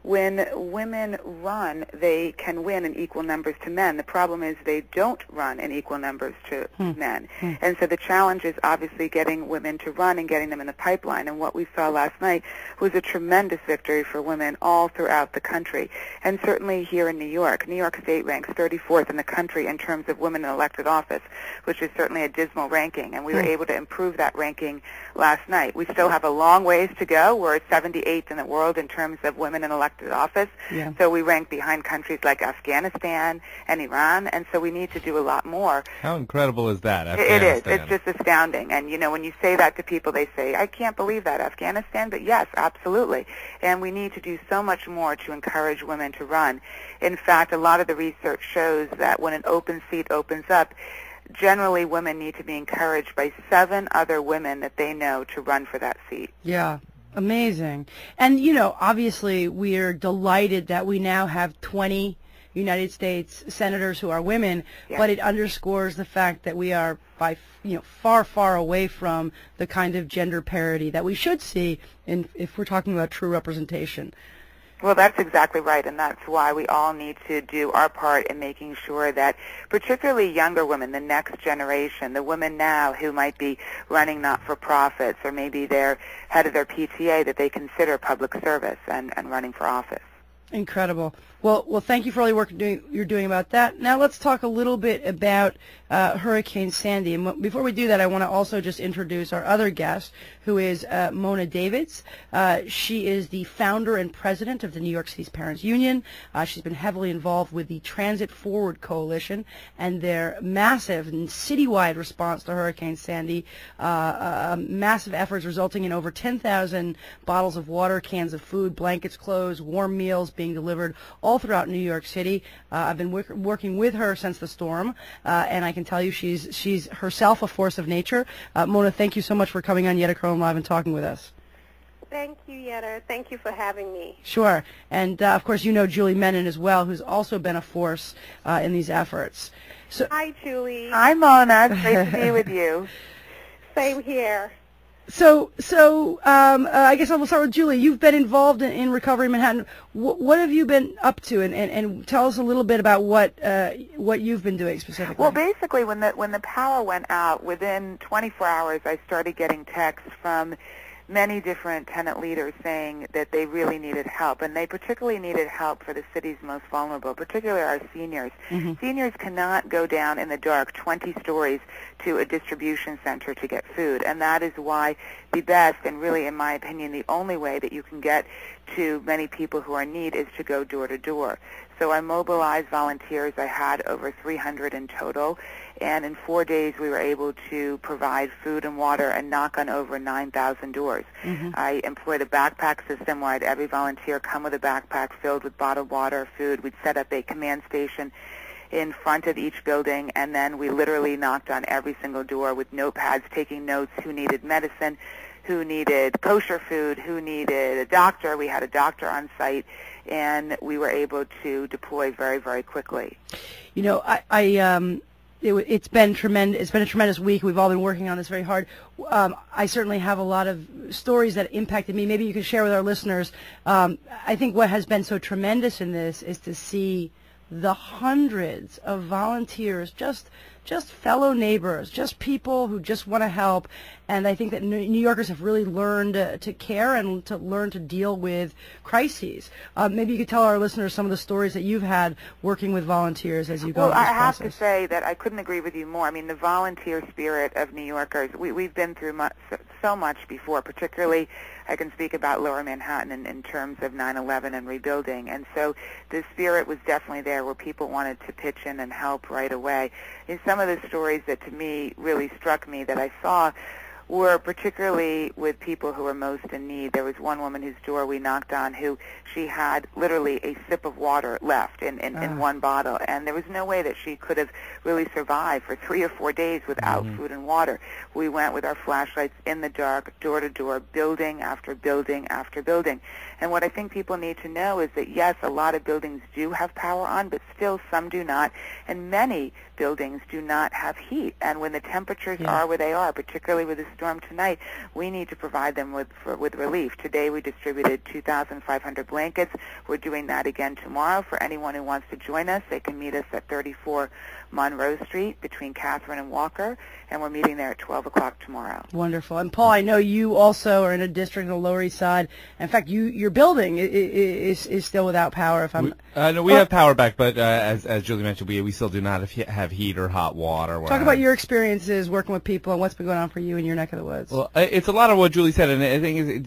when women run, they can win in equal numbers to men. The problem is they don't run in equal numbers to men. And so the challenge is obviously getting women to run and getting them in the pipeline. And what we saw last night was a tremendous victory for women all throughout the country. And certainly here in New York. New York State ranks 34th in the country in terms of women in elected office, which is certainly a dismal ranking. And we were able to improve that ranking last night. We still have a long ways to go. We're at 78th in the world in terms of women in elected office. Yeah. So we rank behind countries like Afghanistan and Iran, and so we need to do a lot more. How incredible is that, It is. Afghanistan? It's just astounding. And, when you say that to people, they say, I can't believe that, Afghanistan. But yes, absolutely. And we need to do so much more to encourage women to run. In fact, a lot of the research shows that when an open seat opens up, generally women need to be encouraged by 7 other women that they know to run for that seat. Yeah. Amazing. And, obviously we're delighted that we now have 20 United States senators who are women, but it underscores the fact that we are far, far away from the kind of gender parity that we should see if we're talking about true representation. Well, that's exactly right, and that's why we all need to do our part in making sure that particularly younger women, the next generation, the women now who might be running not-for-profits or maybe they're head of their PTA, that they consider public service and running for office. Incredible. Well, thank you for all your work you're doing about that. Now let's talk a little bit about Hurricane Sandy. And before we do that, I want to also just introduce our other guest, who is Mona Davids. She is the founder and president of the New York City's Parents Union. She's been heavily involved with the Transit Forward Coalition and their massive and citywide response to Hurricane Sandy. Massive efforts resulting in over 10,000 bottles of water, cans of food, blankets, clothes, warm meals being delivered all throughout New York City. I've been working with her since the storm, and I can tell you she's herself a force of nature. Mona, thank you so much for coming on Yetta Kurland Live and talking with us. Thank you, Yetta. Thank you for having me. Sure. And, of course, Julie Menin as well, who's also been a force in these efforts. So, hi, Julie. Hi, Mona. It's great to be with you. Same here. So I guess I'll start with Julie. You've been involved in Recovery Manhattan. What have you been up to, and tell us a little bit about what you've been doing specifically. Well, basically, when the power went out, within 24 hours, I started getting texts from many different tenant leaders saying that they really needed help, and they particularly needed help for the city's most vulnerable, particularly our seniors. Seniors cannot go down in the dark 20 stories to a distribution center to get food, and that is why the best, and really, in my opinion, the only way that you can get to many people who are in need is to go door to door. So I mobilized volunteers. I had over 300 in total, and in 4 days we were able to provide food and water and knock on over 9,000 doors. I employed a backpack system where I had every volunteer come with a backpack filled with bottled water, food. We'd set up a command station in front of each building, and then we literally knocked on every single door with notepads, taking notes who needed medicine, who needed kosher food, who needed a doctor. We had a doctor on site, and we were able to deploy very, very quickly. It's been tremendous. It's been a tremendous week. We've all been working on this very hard. I certainly have a lot of stories that impacted me. Maybe you can share with our listeners. I think what has been so tremendous in this is to see the hundreds of volunteers, just fellow neighbors, just people who just want to help. And I think that New Yorkers have really learned to care and to learn to deal with crises. Maybe you could tell our listeners some of the stories that you've had working with volunteers as you go through this process. Well, I have to say that I couldn't agree with you more. I mean, the volunteer spirit of New Yorkers, we've been through so much before, particularly I can speak about Lower Manhattan in terms of 9/11 and rebuilding. And so the spirit was definitely there where people wanted to pitch in and help right away. And some of the stories that to me really struck me that I saw were particularly with people who were most in need. There was one woman whose door we knocked on who she had literally a sip of water left in one bottle, and there was no way that she could have really survived for 3 or 4 days without food and water. We went with our flashlights in the dark, door to door, building after building after building. And what I think people need to know is that, yes, a lot of buildings do have power on, but still some do not, and many buildings do not have heat. And when the temperatures are where they are, particularly with the storm tonight, we need to provide them with relief. Today we distributed 2,500 blankets. We're doing that again tomorrow. For anyone who wants to join us, they can meet us at 34 Monroe Street between Catherine and Walker, and we're meeting there at 12 o'clock tomorrow. Wonderful. And Paul, I know you also are in a district on the Lower East Side. In fact, your building is still without power. If I'm no, we have power back, but as Julie mentioned, we still do not have heat or hot water. Talk about your experiences working with people and what's been going on for you in your neck of the woods. Well, it's a lot of what Julie said, and I think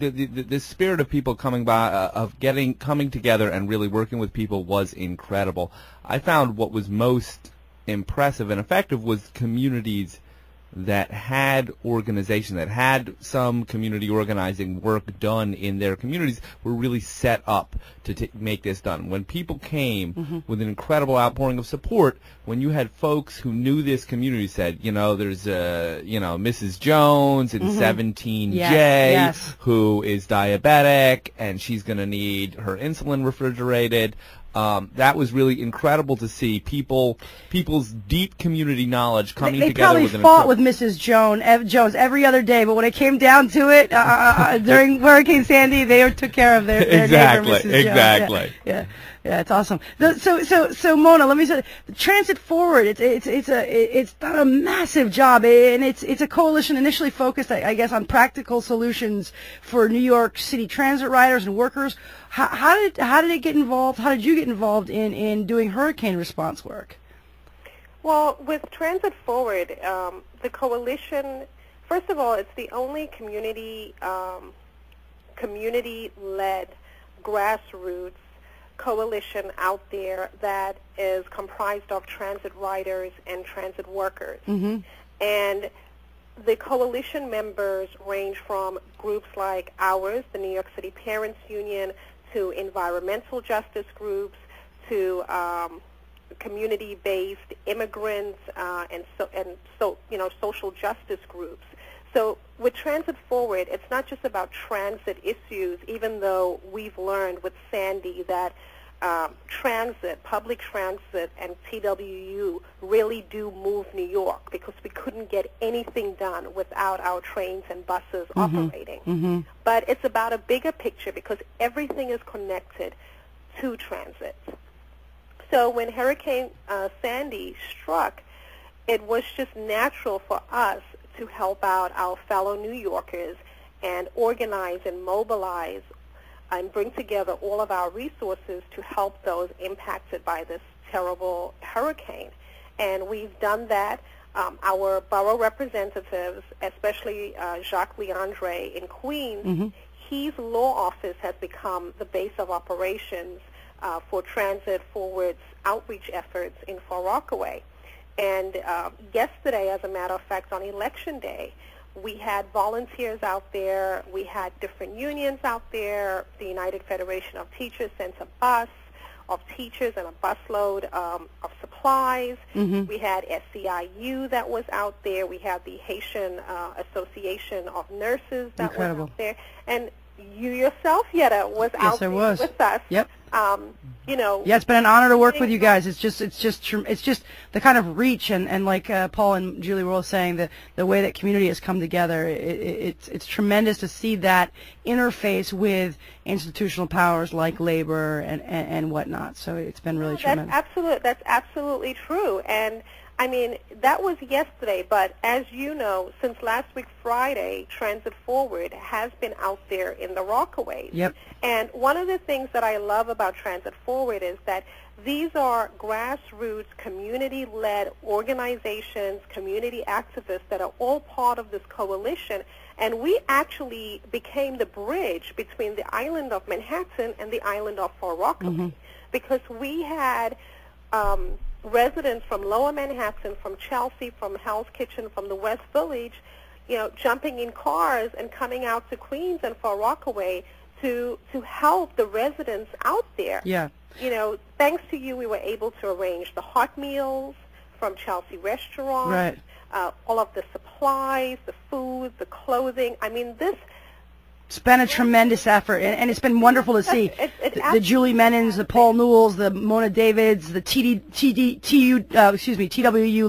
the spirit of people coming together and really working with people was incredible. I found what was most impressive and effective was communities that had organization, that had some community organizing work done in their communities, were really set up to make this done. When people came with an incredible outpouring of support, when you had folks who knew this community said, there's Mrs. Jones in 17J who is diabetic and she's going to need her insulin refrigerated. That was really incredible to see people's deep community knowledge coming together. They probably fought with Mrs. Jones every other day, but when it came down to it, during Hurricane Sandy, they took care of their neighbor, Mrs. Jones. Exactly. Yeah, it's awesome. So Mona, let me say, Transit Forward. It's done a massive job, and it's a coalition initially focused, I guess, on practical solutions for New York City transit riders and workers. How did it get involved? How did you get involved in doing hurricane response work? Well, with Transit Forward, the coalition, first of all, it's the only community-led grassroots coalition out there that is comprised of transit riders and transit workers. And the coalition members range from groups like ours, the New York City Parents Union, to environmental justice groups, to community-based immigrants, and social justice groups. So with Transit Forward, it's not just about transit issues, even though we've learned with Sandy that public transit, and TWU really do move New York, because we couldn't get anything done without our trains and buses operating. But it's about a bigger picture, because everything is connected to transit. So when Hurricane Sandy struck, it was just natural for us to help out our fellow New Yorkers and organize and mobilize and bring together all of our resources to help those impacted by this terrible hurricane. And we've done that. Our borough representatives, especially Jacques Leandre in Queens, his law office has become the base of operations for Transit Forward's outreach efforts in Far Rockaway. And yesterday, as a matter of fact, on Election Day, we had volunteers out there. We had different unions out there. The United Federation of Teachers sent a bus of teachers and a busload of supplies. We had SEIU that was out there. We had the Haitian Association of Nurses that was out there. And you yourself, Yetta, was out there with us. Yep. Yeah, it's been an honor to work with you guys. It's just the kind of reach and like Paul and Julie were all saying, the way that community has come together. It's tremendous to see that interface with institutional powers like labor and whatnot. So it's been really tremendous. That's absolutely true. And I mean, that was yesterday, but as you know, since last week Friday, Transit Forward has been out there in the Rockaways. Yep. And one of the things that I love about Transit Forward is that these are grassroots, community-led organizations, community activists that are all part of this coalition. And we actually became the bridge between the island of Manhattan and the island of Far Rockaway, because we had residents from Lower Manhattan, from Chelsea, from Hell's Kitchen, from the West Village, jumping in cars and coming out to Queens and Far Rockaway to help the residents out there. Yeah. Thanks to you, we were able to arrange the hot meals from Chelsea Restaurant, right. All of the supplies, the food, the clothing. I mean, it's been a tremendous effort, and it's been wonderful to see the Julie Menins, the Paul Newells, the Mona Davids, the TWU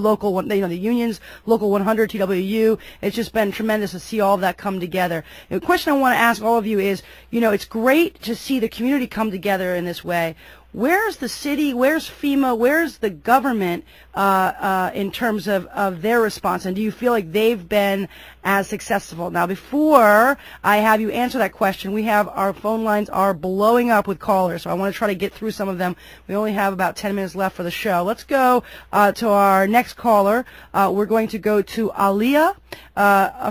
local one, the unions, local 100 TWU. It's just been tremendous to see all of that come together. The question I want to ask all of you is, it's great to see the community come together in this way. Where's the city, where's FEMA, where's the government in terms of their response, and do you feel like they've been as successful? Now, before I have you answer that question, our phone lines are blowing up with callers, so I want to try to get through some of them. We only have about 10 minutes left for the show. Let's go to our next caller. We're going to go to Aliyah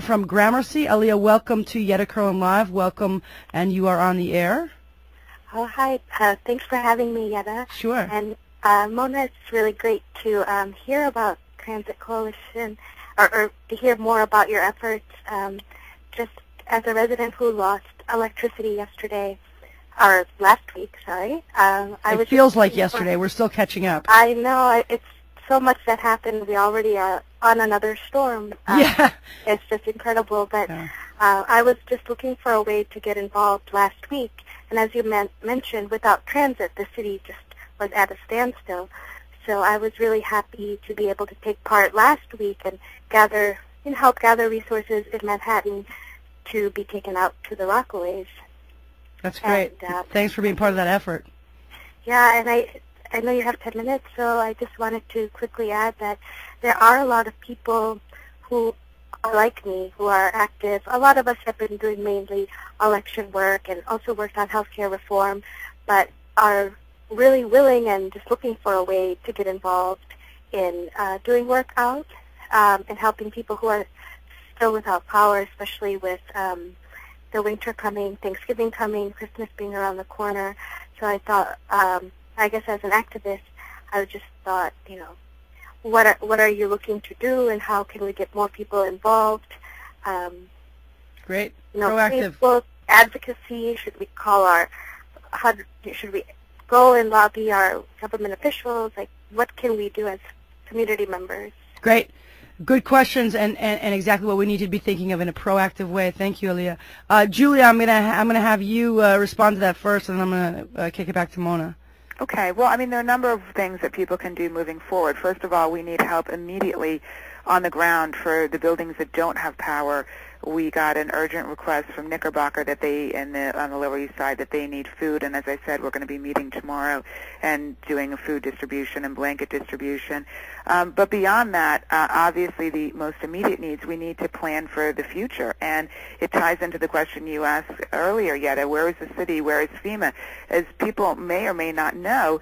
from Gramercy. Aliyah, welcome to Yetta Kurland Live. Welcome, and you are on the air. Oh, hi. Thanks for having me, Yetta. Sure. And Mona, it's really great to hear about Transit Coalition or to hear more about your efforts. Just as a resident who lost electricity yesterday, or last week, sorry. It feels like yesterday. We're still catching up. I know. It's so much that happened. We already are on another storm. Yeah. It's just incredible. But I was just looking for a way to get involved last week. And as you mentioned, without transit, the city just was at a standstill. So I was really happy to be able to take part last week and help gather resources in Manhattan to be taken out to the Rockaways. That's great. And, thanks for being part of that effort. Yeah, and I know you have 10 minutes, so I just wanted to quickly add that there are a lot of people who are like me, who are active. A lot of us have been doing mainly election work and also worked on healthcare reform, but are really willing and just looking for a way to get involved in doing work out and helping people who are still without power, especially with the winter coming, Thanksgiving coming, Christmas being around the corner. So I thought, I guess as an activist, I just thought, what are you looking to do, and how can we get more people involved? Great, proactive. Facebook advocacy. Should we should we go and lobby our government officials? Like, what can we do as community members? Great. Good questions, and exactly what we need to be thinking of in a proactive way. Thank you, Aliyah. Julia, I'm gonna have you respond to that first, and then I'm gonna kick it back to Mona. Okay. Well, there are a number of things that people can do moving forward. First of all, we need help immediately on the ground for the buildings that don't have power. We got an urgent request from Knickerbocker that on the Lower East Side that they need food, and as I said, we're going to be meeting tomorrow and doing a food distribution and blanket distribution. But beyond that, obviously the most immediate needs, we need to plan for the future, and it ties into the question you asked earlier, Yetta, where is the city, where is FEMA? As people may or may not know,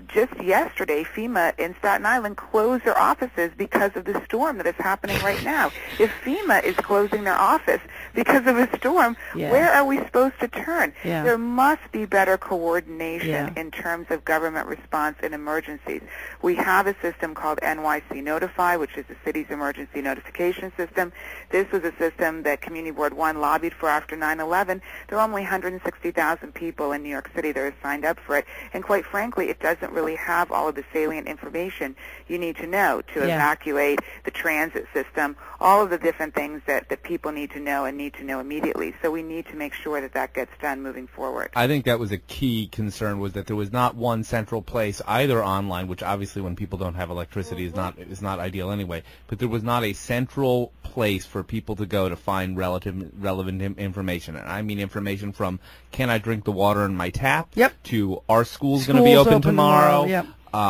just yesterday, FEMA in Staten Island closed their offices because of the storm that is happening right now. If FEMA is closing their office because of a storm, where are we supposed to turn? Yeah. There must be better coordination in terms of government response in emergencies. We have a system called NYC Notify, which is the city's emergency notification system. This was a system that Community Board 1 lobbied for after 9/11. There are only 160,000 people in New York City that are signed up for it, and quite frankly, it doesn't really have all of the salient information you need to know to evacuate the transit system, all of the different things that people need to know and need to know immediately. So we need to make sure that that gets done moving forward. I think that was a key concern, was that there was not one central place, either online, which obviously when people don't have electricity is not ideal anyway, but there was not a central place for people to go to find relevant information. And I mean information from, can I drink the water in my tap? Yep. To, are schools going to be open tomorrow? Yep. What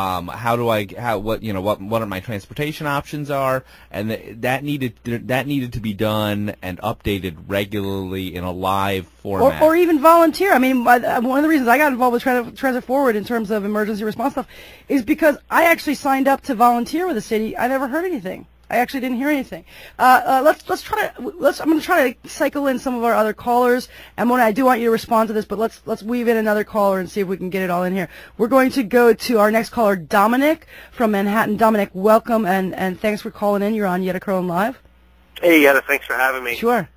are my transportation options are, and that needed to be done and updated regularly in a live format. Or even volunteer. One of the reasons I got involved with Transit Forward in terms of emergency response stuff is because I actually signed up to volunteer with the city. I never heard anything. I actually didn't hear anything. I'm going to try to cycle in some of our other callers. And Mona, I do want you to respond to this, but let's weave in another caller and see if we can get it all in here. We're going to go to our next caller, Dominic from Manhattan. Dominic, welcome, and thanks for calling in. You're on Yetta Kurland Live. Hey, Yetta, thanks for having me. Sure.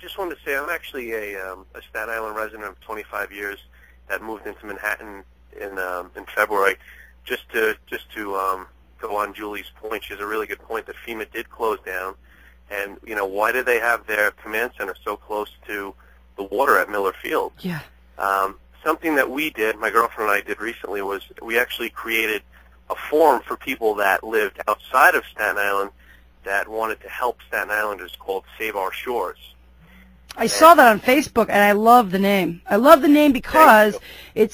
Just wanted to say I'm actually a Staten Island resident of 25 years that moved into Manhattan in February. Just to go on Julie's point, she has a really good point that FEMA did close down, and why did they have their command center so close to the water at Miller Field? Yeah. Something that we did, my girlfriend and I did recently, was we actually created a forum for people that lived outside of Staten Island that wanted to help Staten Islanders called Save Our Shores. I saw that on Facebook, and I love the name. I love the name because it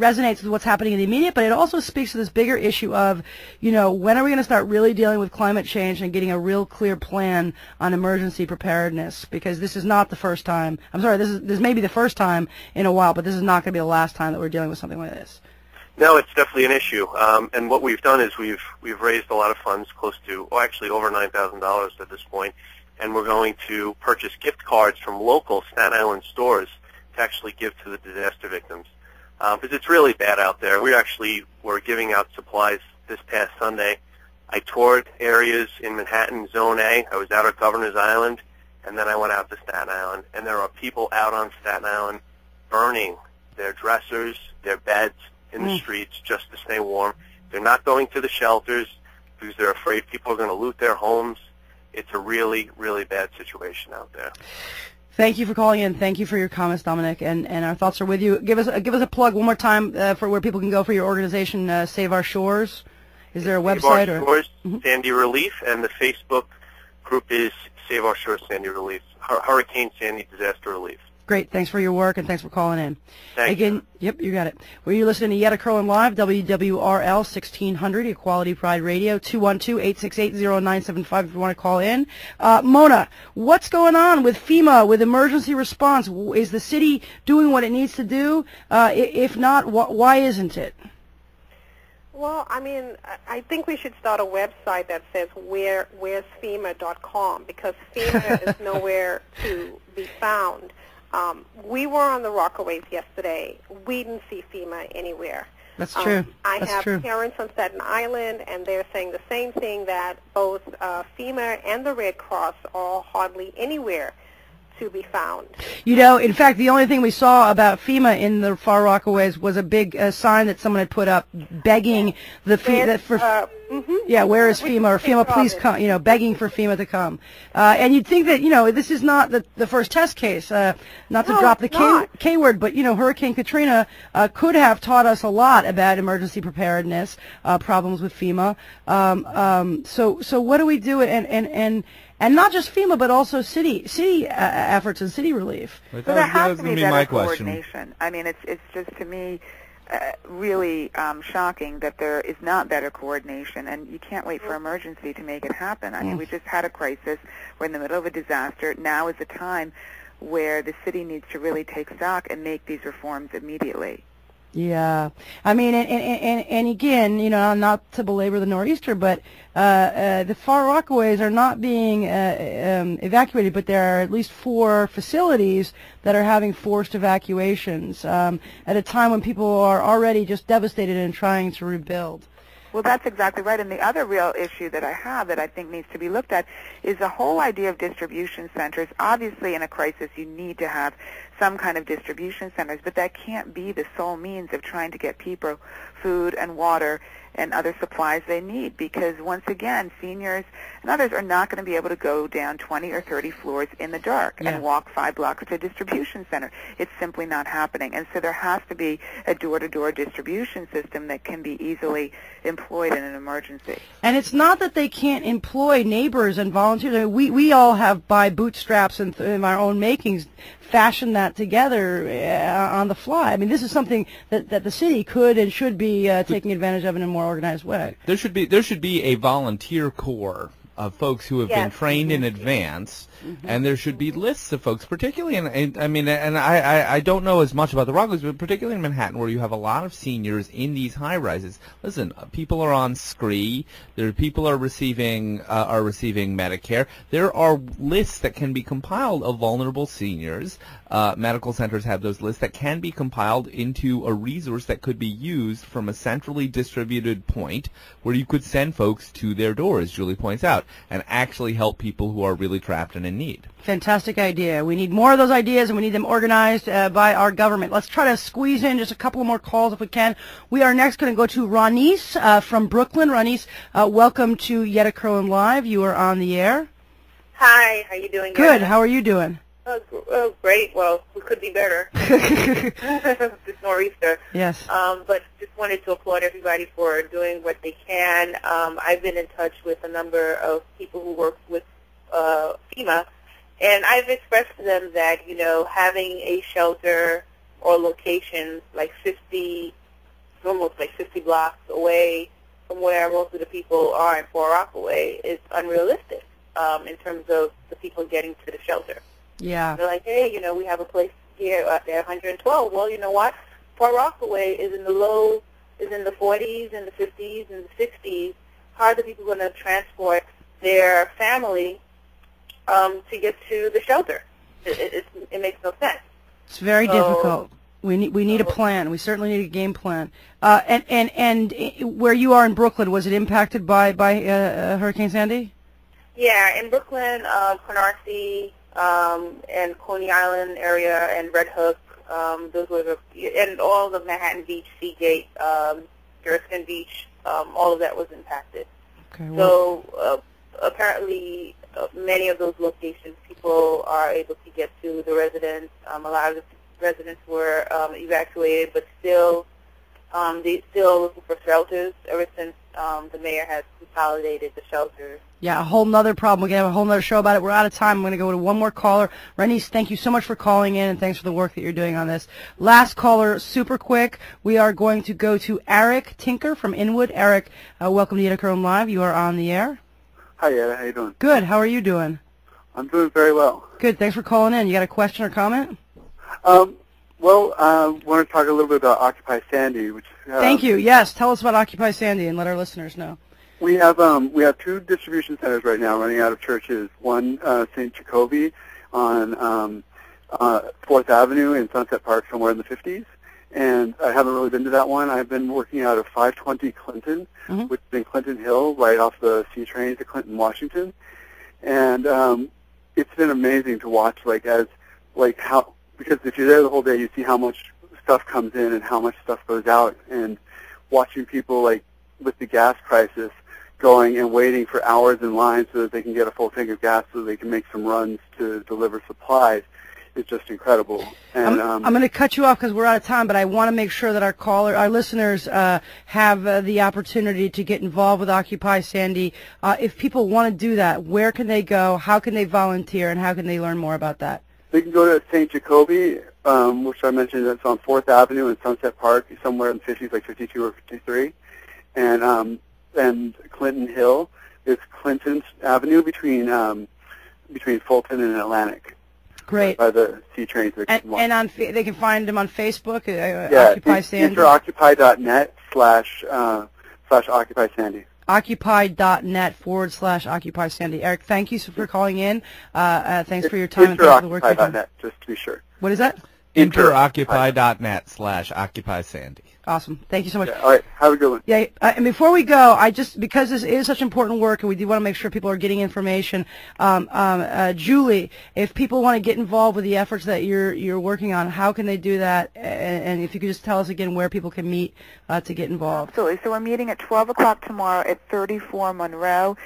resonates with what's happening in the immediate, but it also speaks to this bigger issue of, when are we going to start really dealing with climate change and getting a real clear plan on emergency preparedness? Because this is not the first time. I'm sorry, this may be the first time in a while, but this is not going to be the last time that we're dealing with something like this. No, it's definitely an issue. And what we've done is we've raised a lot of funds, close to, actually over $9,000 at this point. And we're going to purchase gift cards from local Staten Island stores to actually give to the disaster victims. Because it's really bad out there. We're giving out supplies this past Sunday. I toured areas in Manhattan, Zone A. I was out at Governor's Island, and then I went out to Staten Island. And there are people out on Staten Island burning their dressers, their beds in the streets just to stay warm. They're not going to the shelters because they're afraid people are going to loot their homes. It's a really, really bad situation out there. Thank you for calling in. Thank you for your comments, Dominic, and our thoughts are with you. Give us a plug one more time for where people can go for your organization, Save Our Shores. Is there a website? Save Our Shores, Sandy Relief, and the Facebook group is Save Our Shores Sandy Relief, Hurricane Sandy Disaster Relief. Great. Thanks for your work, and thanks for calling in. Thanks. Again, yep, you got it. Well, you're listening to Yetta Kurland Live, WWRL 1600, Equality Pride Radio, 212-868-0975 if you want to call in. Mona, what's going on with FEMA, with emergency response? Is the city doing what it needs to do? If not, why isn't it? Well, I think we should start a website that says where's FEMA.com, because FEMA is nowhere to be found. We were on the Rockaways yesterday. We didn't see FEMA anywhere. That's true. I have parents on Staten Island, and they're saying the same thing, that both FEMA and the Red Cross are hardly anywhere to be found. In fact, the only thing we saw about FEMA in the Far Rockaways was a big sign that someone had put up begging the FEMA where is FEMA, or FEMA please come, begging for FEMA to come. And you'd think that, this is not the first test case, not to drop the K word, but, Hurricane Katrina could have taught us a lot about emergency preparedness, problems with FEMA. So what do we do? And not just FEMA, but also city efforts and city relief. So there has to be better coordination. It's just, to me, really shocking that there is not better coordination, and you can't wait for emergency to make it happen. We just had a crisis. We're in the middle of a disaster. Now is the time where the city needs to really take stock and make these reforms immediately. Yeah, and again, not to belabor the Nor'easter, but the Far Rockaways are not being evacuated, but there are at least 4 facilities that are having forced evacuations at a time when people are already just devastated and trying to rebuild. Well, that's exactly right. And the other real issue that I have that I think needs to be looked at is the whole idea of distribution centers. Obviously, in a crisis, you need to have some kind of distribution centers, but that can't be the sole means of trying to get people food and water and other supplies they need, because once again, seniors and others are not going to be able to go down 20 or 30 floors in the dark and walk 5 blocks to a distribution center. It's simply not happening. And so there has to be a door-to-door distribution system that can be easily employed in an emergency. And it's not that they can't employ neighbors and volunteers. We all have, by bootstraps and in our own makings, fashioned that together on the fly. This is something that the city could and should be taking advantage of in a more organized way. There should be a volunteer corps of folks who have been trained in advance, and there should be lists of folks, particularly I don't know as much about the Rockaways, but particularly in Manhattan, where you have a lot of seniors in these high rises. Listen, people are on scree. People are receiving Medicare. There are lists that can be compiled of vulnerable seniors. Medical centers have those lists that can be compiled into a resource that could be used from a centrally distributed point where you could send folks to their door, as Julie points out. out and actually help people who are really trapped and in need. Fantastic idea. We need more of those ideas, and we need them organized by our government. Let's try to squeeze in just a couple more calls if we can. We are next going to go to Ronise from Brooklyn. Ronise, welcome to Yetta Kurland Live. You are on the air. Hi, how you doing? Good. How are you doing? Oh, great. Well, we could be better. This nor'easter. Yes. But just wanted to applaud everybody for doing what they can. I've been in touch with a number of people who work with Pehme, and I've expressed to them that, you know, having a shelter or location like 50, almost like 50 blocks away from where most of the people are in Fort Rockaway is unrealistic in terms of the people getting to the shelter. Yeah. They're like, hey, you know, we have a place here at 112. Well, you know what? Fort Rockaway is in the 40s and the 50s and the 60s. How are the people going to transport their family to get to the shelter? It makes no sense. It's very difficult. We need a plan. We certainly need a game plan. And where you are in Brooklyn, was it impacted by Hurricane Sandy? Yeah, in Brooklyn, Canarsie, and Coney Island area, and Red Hook, those were and all of Manhattan Beach, Seagate, Gerson Beach, all of that was impacted. Okay, well. So apparently, many of those locations, people are able to get to the residents. A lot of the residents were evacuated, but still, they still looking for shelters ever since the mayor has consolidated the shelters. Yeah, a whole nother problem. We're going to have a whole nother show about it. We're out of time. I'm going to go to one more caller. Ronise, thank you so much for calling in, and thanks for the work that you're doing on this. Last caller, super quick. We are going to go to Eric Tinker from Inwood. Eric, welcome to Yetta Kurland Live. You are on the air. Hi, Yetta. How you doing? Good. How are you doing? I'm doing very well. Good. Thanks for calling in. You got a question or comment? Well, I want to talk a little bit about Occupy Sandy, which. Thank you. Yes, tell us about Occupy Sandy and let our listeners know. We have two distribution centers right now running out of churches. One, St. Jacoby on 4th Avenue in Sunset Park, somewhere in the 50s. And I haven't really been to that one. I've been working out of 520 Clinton, which is in Clinton Hill, right off the C train to Clinton, Washington. And it's been amazing to watch, because if you're there the whole day, you see how much stuff comes in and how much stuff goes out. And watching people, with the gas crisis, going and waiting for hours in line so that they can get a full tank of gas so they can make some runs to deliver supplies is just incredible. And I'm going to cut you off because we're out of time, but I want to make sure that our listeners have the opportunity to get involved with Occupy Sandy. If people want to do that, where can they go? How can they volunteer? And how can they learn more about that? They can go to St. Jacoby, which I mentioned. That's on 4th Avenue in Sunset Park, somewhere in the 50s, like 52 or 53. And Clinton Hill is Clinton Avenue between Fulton and Atlantic. Great. By the C trains. And they can find them on Facebook. Yeah, Occupy Sandy. Interoccupy.net/Occupy Sandy. Occupy.net/Occupy Sandy. Eric, thank you for calling in. Thanks for your time and thanks for the work you're doing. Interoccupy.net, just to be sure. What is that? Interoccupy.net/Occupy Sandy. Awesome. Thank you so much. Yeah, all right. Have a good one. Yeah. And before we go, because this is such important work, and we do want to make sure people are getting information. Julie, if people want to get involved with the efforts that you're working on, how can they do that? And if you could just tell us again where people can meet to get involved. Absolutely. So we're meeting at 12 o'clock tomorrow at 34 Monroe.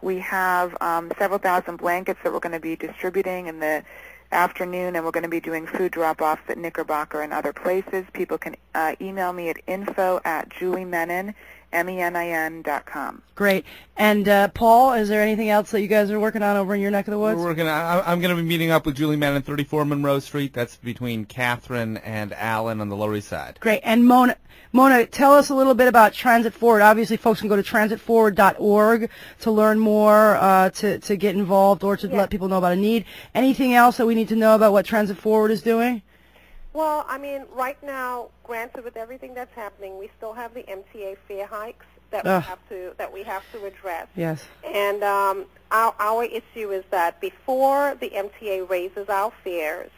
We have several thousand blankets that we're going to be distributing in the afternoon, and we're going to be doing food drop-offs at Knickerbocker and other places. People can email me at info@juliemenin.com. Great. And Paul, is there anything else that you guys are working on over in your neck of the woods? I'm going to be meeting up with Julie Menin, 34 Monroe Street. That's between Catherine and Allen on the Lower East Side. Great. And Mona, tell us a little bit about Transit Forward. Obviously, folks can go to transitforward.org to learn more, to get involved, or to let people know about a need. Anything else that we need to know about what Transit Forward is doing? Well, I mean, right now, granted, with everything that's happening, we still have the MTA fare hikes that we have to address. Yes. And our issue is that before the MTA raises our fares,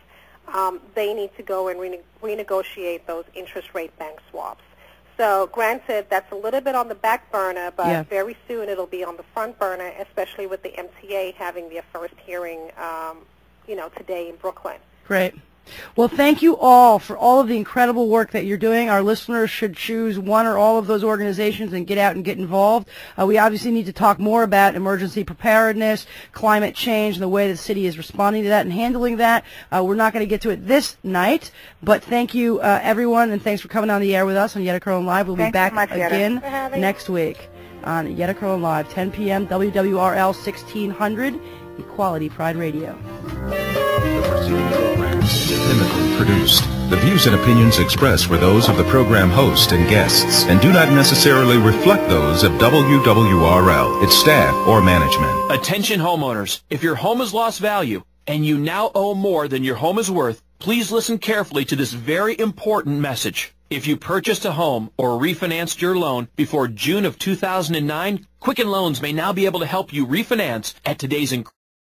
they need to go and renegotiate those interest rate bank swaps. So granted, that's a little bit on the back burner, but Yeah. very soon it'll be on the front burner, especially with the MTA having their first hearing, today in Brooklyn. Great. Well, thank you all for all of the incredible work that you're doing. Our listeners should choose one or all of those organizations and get out and get involved. We obviously need to talk more about emergency preparedness, climate change, and the way the city is responding to that and handling that. We're not going to get to it this night, but thank you, everyone, and thanks for coming on the air with us on Yetta Kurland Live. We'll be back again next week on Yetta Kurland Live, 10 p.m., WWRL 1600, Equality Pride Radio. Independently produced. The views and opinions expressed were those of the program host and guests and do not necessarily reflect those of WWRL, its staff, or management. Attention homeowners, if your home has lost value and you now owe more than your home is worth, please listen carefully to this very important message. If you purchased a home or refinanced your loan before June of 2009, Quicken Loans may now be able to help you refinance at today's